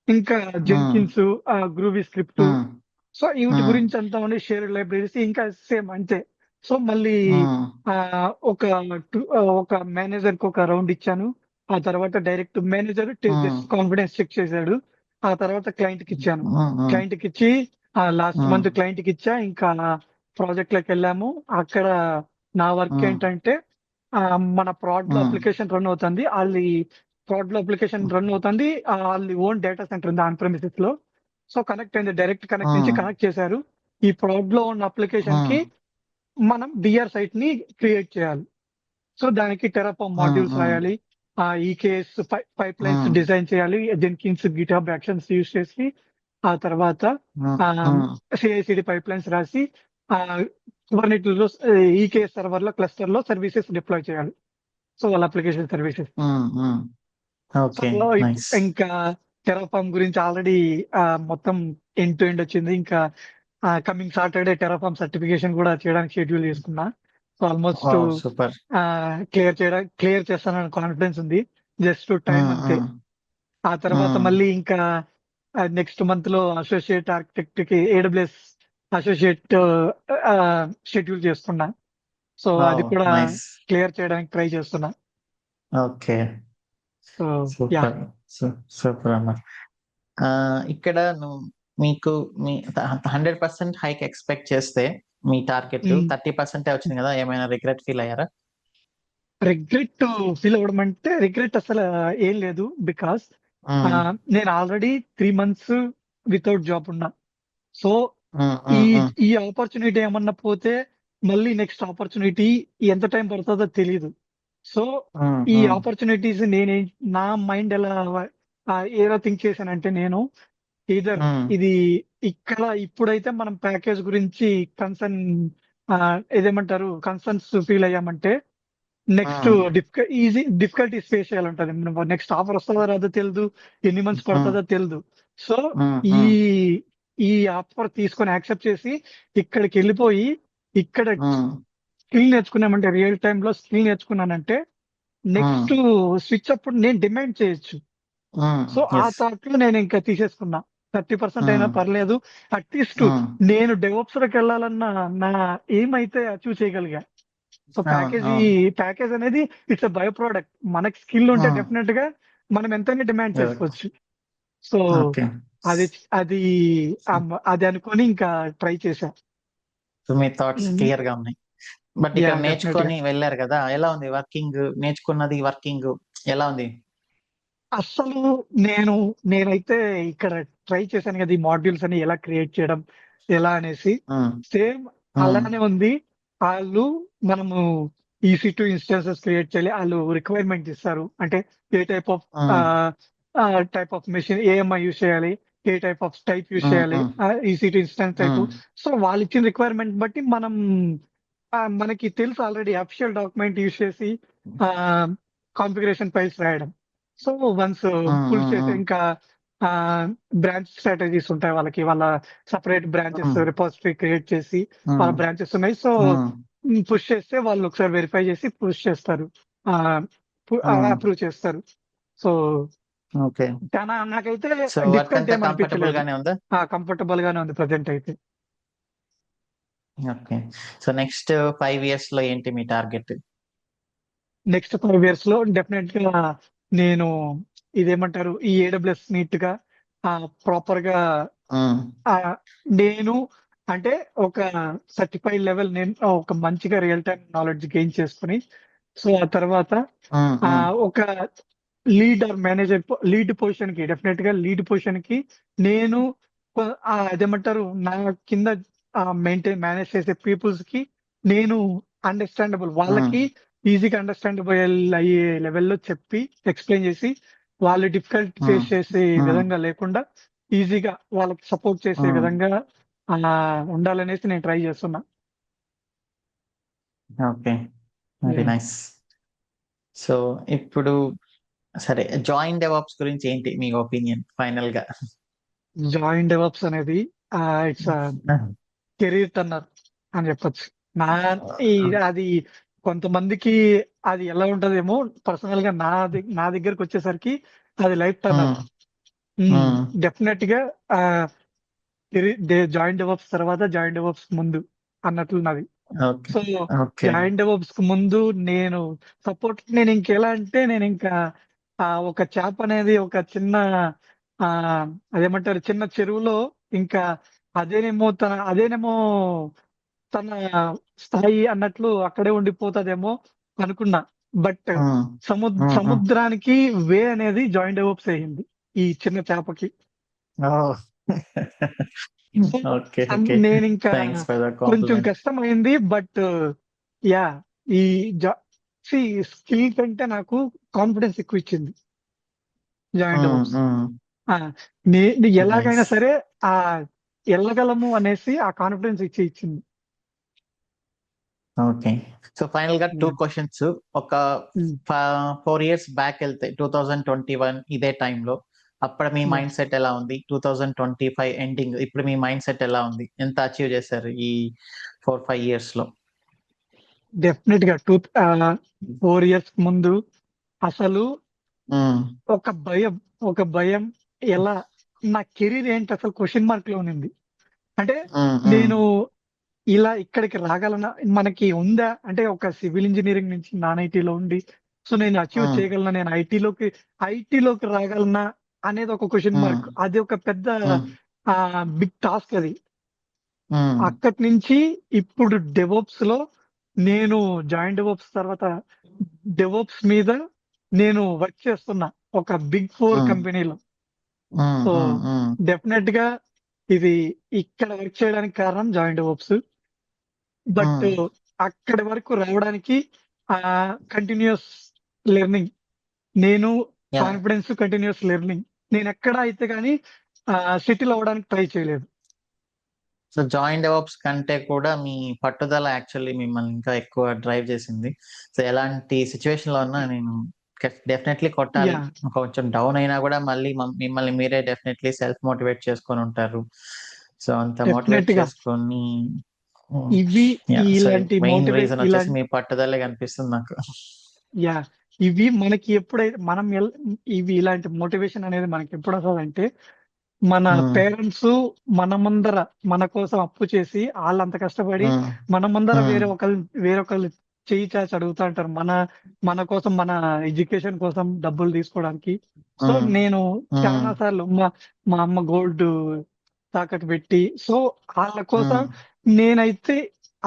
ఇంకా జెన్కిన్స్, గ్రూవీ స్క్రిప్ట్, సో వీటి గురించి అంతా షేర్ లైబ్రరీస్ ఇంకా సేమ్ అంతే. సో మళ్ళీ ఒక మేనేజర్ కి ఒక రౌండ్ ఇచ్చాను. ఆ తర్వాత డైరెక్ట్ మేనేజర్ కాన్ఫిడెన్స్ చెక్ చేశాడు. ఆ తర్వాత క్లయింట్ కి ఇచ్చాను. క్లయింట్ కి ఇచ్చి లాస్ట్ మంత్ క్లయింట్ కి ఇచ్చా. ఇంకా ప్రాజెక్ట్ లోకి వెళ్ళాము. అక్కడ నా వర్క్ ఏంటంటే మన ప్రాడ్ లో అప్లికేషన్ రన్ అవుతుంది. అది క్లౌడ్ లో అప్లికేషన్ రన్ అవుతుంది. వాళ్ళ ఓన్ డేటా సెంటర్ ఉంది ఆన్ ప్రెమిసెస్ లో. సో కనెక్ట్ అయింది, డైరెక్ట్ కనెక్ట్ నుంచి కనెక్ట్ చేశారు. ఈ క్లౌడ్ లో ఉన్న అప్లికేషన్ కి మనం డిఆర్ సైట్ ని క్రియేట్ చేయాలి. సో దానికి టెరాఫార్మ్ మాడ్యూల్స్ రాయాలి, ఈకేఎస్ పైప్ లైన్స్ డిజైన్ చేయాలి, జెన్కిన్స్ గిటాబ్ యాక్షన్స్ యూస్ చేసి, ఆ తర్వాత సిఐసిడి పైప్ లైన్స్ రాసి కుబర్నెటిస్ లో ఈకేఎస్ సర్వర్ లో క్లస్టర్ లో సర్వీసెస్ డిప్లాయ్ చేయాలి. సో వాళ్ళ application services. So okay, nice. ఇంకా టెరాఫార్మ్ గురించి ఆల్రెడీ మొత్తం ఎండ్ టు ఎండ్ వచ్చింది. ఇంకా కమింగ్ సాటర్డే టెరాఫార్మ్ సర్టిఫికేషన్ కూడా చేయడానికి షెడ్యూల్ చేసుకున్నా. So almost super. క్లియర్ చేస్తానని కాన్ఫిడెన్స్ ఉంది. జస్ట్ టైం అంతే. ఆ తర్వాత మళ్ళీ ఇంకా నెక్స్ట్ మంత్ లో అసోసియేట్ ఆర్కిటెక్ట్ కి AWS అసోసియేట్ షెడ్యూల్ చేస్తున్నా. సో అది కూడా నైస్. క్లియర్ చేయడానికి ట్రై చేస్తున్నా. Okay, so yeah, super. Super అన్న. ఇక్కడ మీకు మీ 100% హైక్ ఎక్స్పెక్ట్ చేస్తే మీ టార్గెట్ 30% వచ్చింది కదా, ఏమైనా రిగ్రెట్ ఫీల్ అయ్యారా? రిగ్రెట్ ఫీల్ అవ్వడం అంటే రిగ్రెట్ అసలు ఏం లేదు. బికాస్ నేను ఆల్రెడీ 3 months వితౌట్ జాబ్ ఉన్నా. సో ఈ ఈ ఆపర్చునిటీ ఏమన్నా పోతే మళ్ళీ నెక్స్ట్ ఆపర్చునిటీ ఎంత టైం పడుతుందో తెలియదు. సో ఈ ఆపర్చునిటీస్ నా మైండ్ ఎలా థింక్ చేశానంటే, నేను ఈధర్ ఇది ఇక్కడ ఇప్పుడైతే మనం ప్యాకేజ్ గురించి ఏదేమంటారు కన్సర్న్స్ ఫీల్ అయ్యామంటే, నెక్స్ట్ డిఫికల్టీస్ ఫేస్ చేయాలంటది. నెక్స్ట్ ఆఫర్ వస్తుందో రాదో తెలియదు, ఎన్ని మంత్స్ పడుతుందో తెలియదు. సో ఈ ఈ ఆఫర్ తీసుకొని యాక్సెప్ట్ చేసి ఇక్కడికి వెళ్ళిపోయి ఇక్కడ స్కిల్ నేర్చుకున్నామంటే, రియల్ టైమ్ లో స్కిల్ నేర్చుకున్నానంటే నెక్స్ట్ స్విచ్ అప్పుడు నేను డిమాండ్ చేయొచ్చు. సో ఆ థాట్ లో నేను ఇంకా తీసేసుకున్నా. 30% అయినా పర్లేదు, అట్లీస్ట్ నేను డెవలప్స్ లోకి వెళ్ళాలన్న నా ఏమైతే అచీవ్ చేయగలిగా. సో ప్యాకేజ్ అనేది ఇట్స్ బై ప్రోడక్ట్. మనకి స్కిల్ ఉంటే డెఫినెట్ గా మనం ఎంతైనా డిమాండ్ చేసుకోవచ్చు. సో అది అది అది అనుకొని ఇంకా ట్రై చేశా. సో మీ థాట్స్ క్లియర్ గా ఉన్నాయి. బట్ ఇక్కడ నేర్చుకొని వెళ్ళారు కదా, ఎలా ఉంది వర్కింగ్? నేర్చుకున్నది వర్కింగ్ ఎలా ఉంది? అసలు నేనైతే ఇక్కడ ట్రై చేశాను కదా, ఈ మాడ్యూల్స్ అని ఎలా క్రియేట్ చేయడం ఎలా అనేసి, సేమ్ అలానే ఉంది. వాళ్ళు మనము EC2 ఇన్స్టాన్సెస్ క్రియేట్ చేయాలి. వాళ్ళు రిక్వైర్మెంట్ ఇస్తారు, అంటే ఏ type of machine AMI use చేయాలి, ఏ టైప్ ఆఫ్ టైప్ యూజ్ చేయాలి, EC2 ఇన్స్టాన్స్ టైప్. సో వాళ్ళు ఇచ్చిన రిక్వైర్మెంట్ బట్టి మనకి తెలుసు ఆల్రెడీ అఫిషియల్ డాక్యుమెంట్ యూజ్ చేసి కాన్ఫిగరేషన్ ఫైల్స్ రాయడం. సో వన్స్ ఫుల్ చేసి ఇంకా బ్రాంచ్ స్ట్రాటజీస్ ఉంటాయి వాళ్ళకి, వాళ్ళ సపరేట్ బ్రాంచెస్ రిపోజిటరీ క్రియేట్ చేసి వాళ్ళ బ్రాంచెస్ ఉన్నాయి. సో పుష్ చేస్తే వాళ్ళు ఒకసారి వెరిఫై చేసి పుష్ చేస్తారు, అప్రూవ్ చేస్తారు. సో నాకైతే డిఫికల్ట్ ఏం అనిపించలేదు, కంఫర్టబుల్ గానే ఉంది ప్రజెంట్ అయితే. ఓకే, సో నెక్స్ట్ 5 years లో ఏంటి మీ టార్గెట్? నెక్స్ట్ 5 years లో డెఫినెట్ గా నేను ఇదేమంటారు ఈ AWS నీట్ గా ప్రాపర్ గా నేను అంటే ఒక సర్టిఫైడ్ లెవెల్ నేను ఒక మంచిగా రియల్ టైం నాలెడ్జ్ గెయిన్ చేసుకుని, సో ఆ తర్వాత ఒక lead R manager lead position కి లీడ్ పొజిషన్ కి నేను అదేమంటారు నా కింద మేనేజ్ చేసే పీపుల్స్ కి నేను అండర్స్టాండబుల్, వాళ్ళకి ఈజీగా అండర్స్టాండబుల్ అయ్యే లెవెల్లో చెప్పి ఎక్స్ప్లెయిన్ చేసి, వాళ్ళు డిఫికల్ట్ ఫేస్ చేసే విధంగా లేకుండా ఈజీగా వాళ్ళకి సపోర్ట్ చేసే విధంగా ఉండాలనేసి నేను ట్రై చేస్తున్నా. Okay, very nice. సో ఇప్పుడు సరే, జాయిన్ డెవాప్స్ గురించి ఏంటి మీ ఒపీనియన్ ఫైనల్ గా? జాయిన్ డెవాప్స్ అనేది ఇట్స్ కెరీర్ టర్నర్ అని చెప్పొచ్చు. అది కొంతమందికి అది ఎలా ఉంటదేమో, పర్సనల్ గా నా దగ్గరకు వచ్చేసరికి అది లైఫ్ టర్నర్. డెఫినెట్ గా జాయిన్ డెవాప్స్ తర్వాత జాయిన్ డెవాప్స్ ముందు అన్నట్లు నాది. సో జాయిన్ డెవాప్స్ కు ముందు నేను ఇంకెలా అంటే, నేను ఇంకా ఒక చేప అనేది ఒక చిన్న అదేమంటారు చిన్న చెరువులో, ఇంకా అదేనేమో తన స్థాయి అన్నట్లు అక్కడే ఉండిపోతుందేమో అనుకున్నా. బట్ సముద్రానికి వే అనేది జాయింట్ డెవలప్స్ అయ్యింది ఈ చిన్న చేపకి. సో ఓకే ఓకే, నేను ఇంకా థ్యాంక్స్ ఫర్ ద కొంచెం కాంప్లిమెంట్. కష్టమైంది. బట్ యా ఈ స్కిల్ కంటే నాకు కాన్ఫిడెన్స్ ఎక్కువ ఇచ్చింది జాయింట్ డెవలప్స్. నేను ఎలాగైనా నైస్. సరే ఆ వెళ్ళగలము అనేసి ఆ కాన్ఫిడెన్స్ ఇచ్చింది. ఓకే, సో ఫైనల్ గా 2 Yeah. క్వశ్చన్స్. ఒక 4 years బ్యాక్ వెళ్తే 2021 ఇదే టైంలో అప్పుడు మీ Yeah. మైండ్ సెట్ ఎలా ఉంది? 2025 ఎండింగ్ ఇప్పుడు మీ మైండ్ సెట్ ఎలా ఉంది? ఎంత అచీవ్ చేశారు ఈ 4-5 years లో? డెఫినెట్ గా 4 years ముందు అసలు ఒక భయం ఎలా నా కెరీర్ ఏంటి అసలు క్వశ్చన్ మార్క్ లో ఉంది. అంటే నేను ఇలా ఇక్కడికి రాగలనా, మనకి ఉందా అంటే ఒక సివిల్ ఇంజనీరింగ్ నుంచి నాన్ ఐటీలో ఉండి సో నేను అచీవ్ చేయగలనా, నేను ఐటీలోకి రాగలనా అనేది ఒక క్వశ్చన్ మార్క్. అది ఒక పెద్ద బిగ్ టాస్క్ అది. అక్కడి నుంచి ఇప్పుడు డెవోప్స్ లో నేను జాయింట్ డెవోప్స్ తర్వాత డెవోప్స్ మీద నేను వర్క్ చేస్తున్నా ఒక బిగ్ 4 కంపెనీలో. సో డెఫినెట్ గా ఇది ఇక్కడ వర్క్ చేయడానికి కారణం జాయింట్ డెవోప్స్. బట్ అక్కడి వరకు రావడానికి కంటిన్యూస్ లెర్నింగ్, నేను కాన్ఫిడెన్స్, కంటిన్యూస్ లెర్నింగ్. నేను ఎక్కడ అయితే కానీ సెటిల్ అవ్వడానికి ట్రై చేయలేదు. సో జాయింట్ డెవలప్స్ కంటే కూడా మీ పట్టుదల యాక్చువల్లీ మిమ్మల్ని ఇంకా ఎక్కువ డ్రైవ్ చేసింది. సో ఎలాంటి సిచ్యువేషన్ లో ఉన్నా నేను డెఫినెట్లీ కొట్టాలి, కొంచెం డౌన్ అయినా కూడా మళ్ళీ మిమ్మల్ని మీరే డెఫినెట్లీ సెల్ఫ్ మోటివేట్ చేసుకొని ఉంటారు. సో అంత మోటివేట్ చేసుకొని ఇవి ఇలాంటి మెయిన్ రీజన్ వచ్చేసి మీ పట్టుదలే కనిపిస్తుంది నాకు. ఇవి మనకి ఎప్పుడైతే ఇవి ఇలాంటి మోటివేషన్ అనేది మనకి ఎప్పుడు వస్తుందంటే మన పేరెంట్స్ మన ముందర మన కోసం అప్పు చేసి వాళ్ళంత కష్టపడి మన ముందర వేరొకళ్ళు చేయి చాచి అడుగుతా ఉంటారు మన కోసం, మన ఎడ్యుకేషన్ కోసం డబ్బులు తీసుకోవడానికి. సో నేను చాలా సార్లు మా అమ్మ గోల్డ్ తాకట్టు పెట్టి సో వాళ్ళ కోసం నేనైతే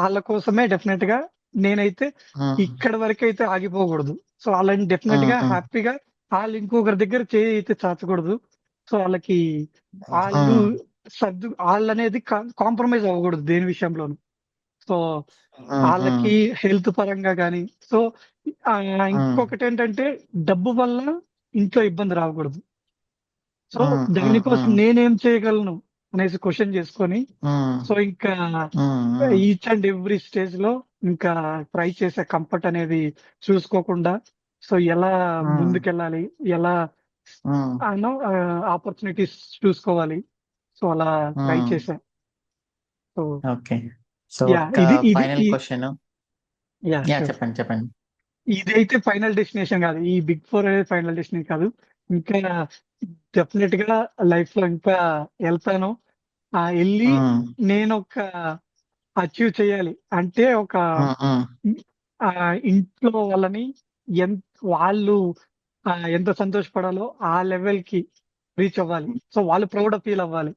వాళ్ళ కోసమే డెఫినెట్ గా నేనైతే ఇక్కడ వరకు అయితే ఆగిపోకూడదు. సో వాళ్ళని డెఫినెట్ గా హ్యాపీగా వాళ్ళు ఇంకొకరి దగ్గర చేయి అయితే చాచకూడదు. సో వాళ్ళకి వాళ్ళు అనేది కాంప్రమైజ్ అవ్వకూడదు దేని విషయంలోనూ. సో వాళ్ళకి హెల్త్ పరంగా కానీ. సో ఇంకొకటి ఏంటంటే డబ్బు వల్ల ఇంట్లో ఇబ్బంది రాకూడదు. సో దానికోసం నేనేం చేయగలను అనేసి క్వశ్చన్ చేసుకొని సో ఇంకా ఈచ్ అండ్ ఎవ్రీ స్టేజ్ లో ఇంకా ట్రై చేసే కంఫర్ట్ అనేది చూసుకోకుండా సో ఎలా ముందుకెళ్ళాలి, ఎలా ఆపర్చునిటీస్ చూసుకోవాలి, సో అలా ట్రై చేశా. So okay, so final question. చెప్పండి చెప్పండి. ఇదైతే ఫైనల్ డెస్టినేషన్ కాదు, ఈ బిగ్ 4 అనేది ఫైనల్ డెస్టినేషన్ కాదు. ఇంకా డెఫినెట్ గా లైఫ్ లో ఇంకా వెళ్తాను. వెళ్ళి నేను ఒక అచీవ్ చేయాలి అంటే ఒక ఇంట్లో వాళ్ళని వాళ్ళు ఎంత సంతోషపడాలో ఆ లెవెల్ కి రీచ్ అవ్వాలి. సో వాళ్ళు ప్రౌడ్ ఫీల్ అవ్వాలి.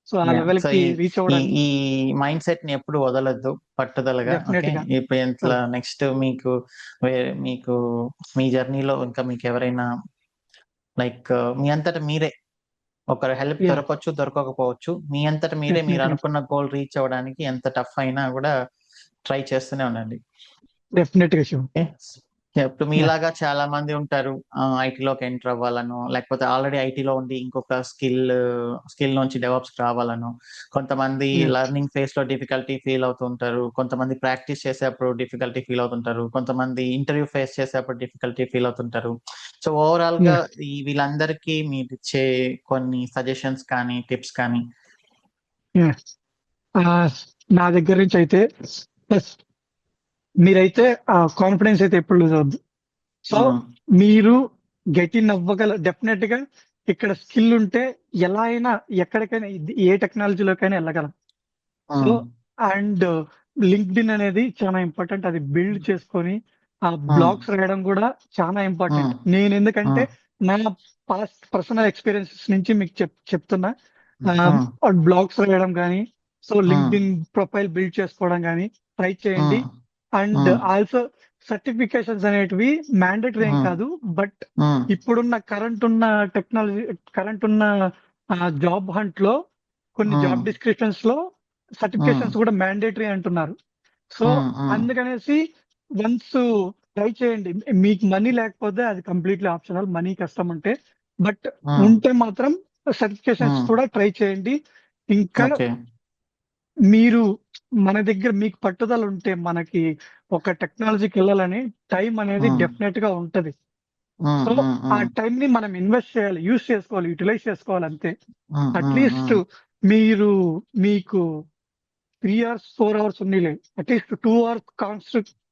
సో ఆ లెవెల్ కి రీచ్ అవ్వడానికి ఈ మైండ్ సెట్ ని ఎప్పుడు వదలొద్దు, పట్టుదలగా. ఇప్పుడు ఇంట్లో నెక్స్ట్ మీకు మీ జర్నీలో ఇంకా మీకు ఎవరైనా లైక్ మీ అంతటా మీరే ఒకరు హెల్ప్ దొరకవచ్చు, దొరకకపోవచ్చు, మీ అంతటా మీరే మీరు అనుకున్న గోల్ రీచ్ అవ్వడానికి ఎంత టఫ్ అయినా కూడా ట్రై చేస్తూనే ఉండండి. డెఫినెట్ గా. ఇప్పుడు మీలాగా చాలా మంది ఉంటారు ఐటీలోకి ఎంటర్ అవ్వాలను, లేకపోతే ఆల్రెడీ ఐటీలో ఉండి ఇంకొక స్కిల్ నుంచి డెవలప్స్ రావాలను. కొంతమంది లెర్నింగ్ ఫేజ్ లో డిఫికల్టీ ఫీల్ అవుతుంటారు, కొంతమంది ప్రాక్టీస్ చేసేప్పుడు డిఫికల్టీ ఫీల్ అవుతుంటారు, కొంతమంది ఇంటర్వ్యూ ఫేస్ చేసేప్పుడు డిఫికల్టీ ఫీల్ అవుతుంటారు. సో ఓవరాల్ గా వీళ్ళందరికీ మీరు ఇచ్చే కొన్ని సజెషన్స్ కానీ టిప్స్ కానీ? నా దగ్గర నుంచి అయితే మీరైతే కాన్ఫిడెన్స్ అయితే ఎప్పుడు లూజ్ అవద్దు. సో మీరు గెట్ ఇన్ డెఫినెట్ గా ఇక్కడ స్కిల్ ఉంటే ఎలా అయినా ఎక్కడికైనా ఏ టెక్నాలజీలోకైనా వెళ్ళగలం. సో అండ్ లింక్డ్ ఇన్ అనేది చాలా ఇంపార్టెంట్. అది బిల్డ్ చేసుకొని ఆ బ్లాగ్స్ రాయడం కూడా చాలా ఇంపార్టెంట్. నేను ఎందుకంటే నా పాస్ట్ పర్సనల్ ఎక్స్పీరియన్సెస్ నుంచి మీకు చెప్తున్నా. బ్లాగ్స్ రాయడం కానీ, so linked in profile build చేసుకోవడం కానీ ట్రై చేయండి. అండ్ ఆల్సో సర్టిఫికేషన్స్ అనేటివి మ్యాండేటరీ ఏం కాదు. బట్ ఇప్పుడున్న కరెంట్ ఉన్న జాబ్ హంట్ లో కొన్ని జాబ్ డిస్క్రిప్షన్స్ లో సర్టిఫికేషన్స్ కూడా మ్యాండేటరీ అంటున్నారు. సో అందుకనేసి వన్స్ ట్రై చేయండి. మీకు మనీ లేకపోతే అది కంప్లీట్లీ ఆప్షనల్, మనీ కష్టం ఉంటే. బట్ ఉంటే మాత్రం సర్టిఫికేషన్స్ కూడా ట్రై చేయండి. ఇంకా ఓకే. మీరు మన దగ్గర మీకు పట్టుదల ఉంటే మనకి ఒక టెక్నాలజీకి వెళ్ళాలని టైం అనేది డెఫినెట్ గా ఉంటది. సో ఆ టైం ని మనం ఇన్వెస్ట్ చేయాలి, యూజ్ చేసుకోవాలి, యూటిలైజ్ చేసుకోవాలి అంతే. అట్లీస్ట్ మీకు 3 hours 4 hours ఉన్నీలే, అట్లీస్ట్ 2 hours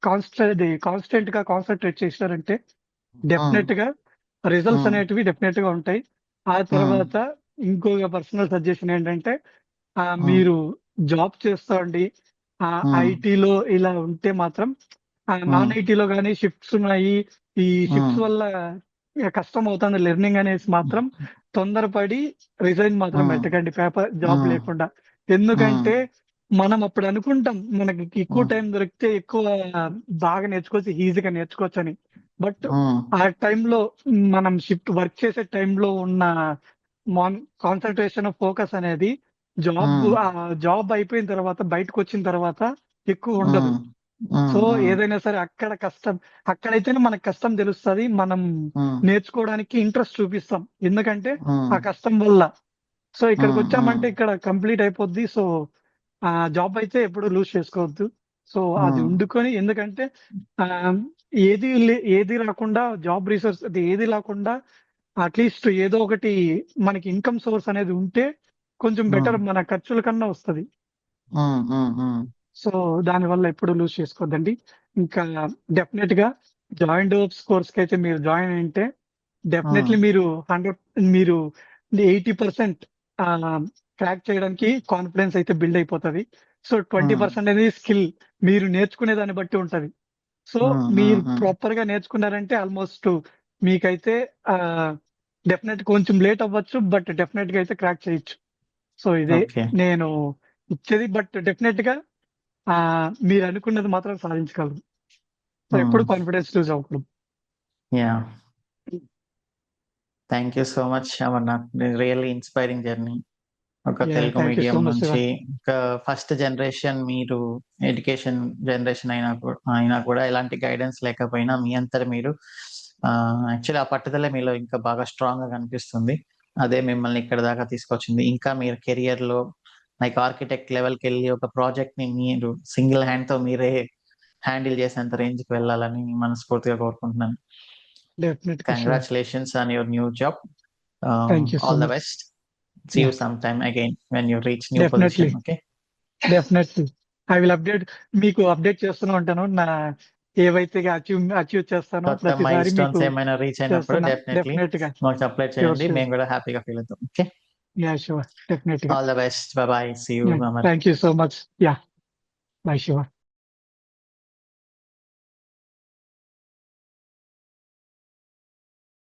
కాన్స్టెంట్ గా కాన్సన్ట్రేట్ చేశారంటే డెఫినెట్ గా రిజల్ట్స్ అనేటివి డెఫినెట్ గా ఉంటాయి. ఆ తర్వాత ఇంకొక పర్సనల్ సజెషన్ ఏంటంటే మీరు జాబ్ చేస్తాండి ఐటీలో ఇలా ఉంటే మాత్రం, నాన్ ఐటీలో కానీ షిఫ్ట్స్ ఉన్నాయి, ఈ షిఫ్ట్స్ వల్ల కష్టం అవుతుంది లెర్నింగ్ అనేసి మాత్రం తొందరపడి రిజైన్ మాత్రం పెట్టకండి పేపర్ జాబ్ లేకుండా. ఎందుకంటే మనం అప్పుడు అనుకుంటాం మనకి ఎక్కువ టైం దొరికితే ఎక్కువ బాగా నేర్చుకోవచ్చు, ఈజీగా నేర్చుకోవచ్చు అని. బట్ ఆ టైంలో మనం షిఫ్ట్ వర్క్ చేసే టైంలో ఉన్న కాన్సన్ట్రేషన్ ఫోకస్ అనేది జాబ్ అయిపోయిన తర్వాత బయటకు వచ్చిన తర్వాత ఎక్కువ ఉండదు. సో ఏదైనా సరే అక్కడైతేనే మనకు కష్టం తెలుస్తుంది, మనం నేర్చుకోవడానికి ఇంట్రెస్ట్ చూపిస్తాం ఎందుకంటే ఆ కష్టం వల్ల. సో ఇక్కడికి వచ్చామంటే ఇక్కడ కంప్లీట్ అయిపోద్ది. సో ఆ జాబ్ అయితే ఎప్పుడు లూజ్ చేసుకోవద్దు. సో అది వండుకొని, ఎందుకంటే ఏది రాకుండా జాబ్ రీసోర్స్ అది ఏది లేకుండా అట్లీస్ట్ ఏదో ఒకటి మనకి ఇన్కమ్ సోర్స్ అనేది ఉంటే కొంచెం బెటర్, మన ఖర్చుల కన్నా వస్తుంది. సో దానివల్ల ఎప్పుడు లూజ్ చేసుకోవద్దండి. ఇంకా డెఫినెట్ గా జాయిన్ డెవలప్స్ కోర్స్ కి అయితే మీరు జాయిన్ అయితే డెఫినెట్లీ మీరు 80% క్రాక్ చేయడానికి కాన్ఫిడెన్స్ అయితే బిల్డ్ అయిపోతుంది. సో 20% అనేది స్కిల్ మీరు నేర్చుకునే దాన్ని బట్టి ఉంటది. సో మీరు ప్రాపర్ గా నేర్చుకున్నారంటే ఆల్మోస్ట్ మీకైతే డెఫినెట్ కొంచెం లేట్ అవ్వచ్చు, బట్ డెఫినెట్ గా అయితే క్రాక్ చేయొచ్చు. సో ఇదే నేను ఇచ్చేది. బట్ డెఫినెట్ గా మీరు అనుకున్నది మాత్రం సాధించగలరు. సో ఎప్పుడు కాన్ఫిడెన్స్ లూజ్ అవ్వకూడదు. Yeah, thank you so much Amarnath. Really inspiring journey. ఒక తెలుగు మీడియం నుంచి ఇంకా ఫస్ట్ జనరేషన్, మీరు ఎడ్యుకేషన్ జనరేషన్ అయినా కూడా ఎలాంటి గైడెన్స్ లేకపోయినా మీ అంతా మీరు యాక్చువల్లీ ఆ పట్టుదల మీలో ఇంకా బాగా స్ట్రాంగ్ గా కనిపిస్తుంది. అదే మిమ్మల్ని ఇక్కడ దాకా తీసుకొచ్చింది. ఇంకా మీరు కెరియర్ లో లైక్ ఆర్కిటెక్ట్ లెవెల్కి వెళ్ళి ఒక ప్రాజెక్ట్ ని మీరు సింగిల్ హ్యాండ్ తో మీరే హ్యాండిల్ చేసేంత రేంజ్ కి వెళ్ళాలని మనస్ఫూర్తిగా కోరుకుంటున్నాను. Congratulations on your new job. All the best. See you sometime again when you reach new position. Okay, definitely I will update, మీకు అప్డేట్ చేస్తూనే ఉంటాను నా ఏవైతే అచీవ్ చేస్తానో ప్రతిసారి. మీకు ఏమైనా రీచ్ అయినప్పుడు డెఫినెట్లీ మాకు అప్డేట్ చేయండి, మేము కూడా హ్యాపీగా ఫీల్ అవుతాం. Okay, yeah sure, definitely. All the best. Bye bye, see you. Thank you so much. Yeah, bye. Sure.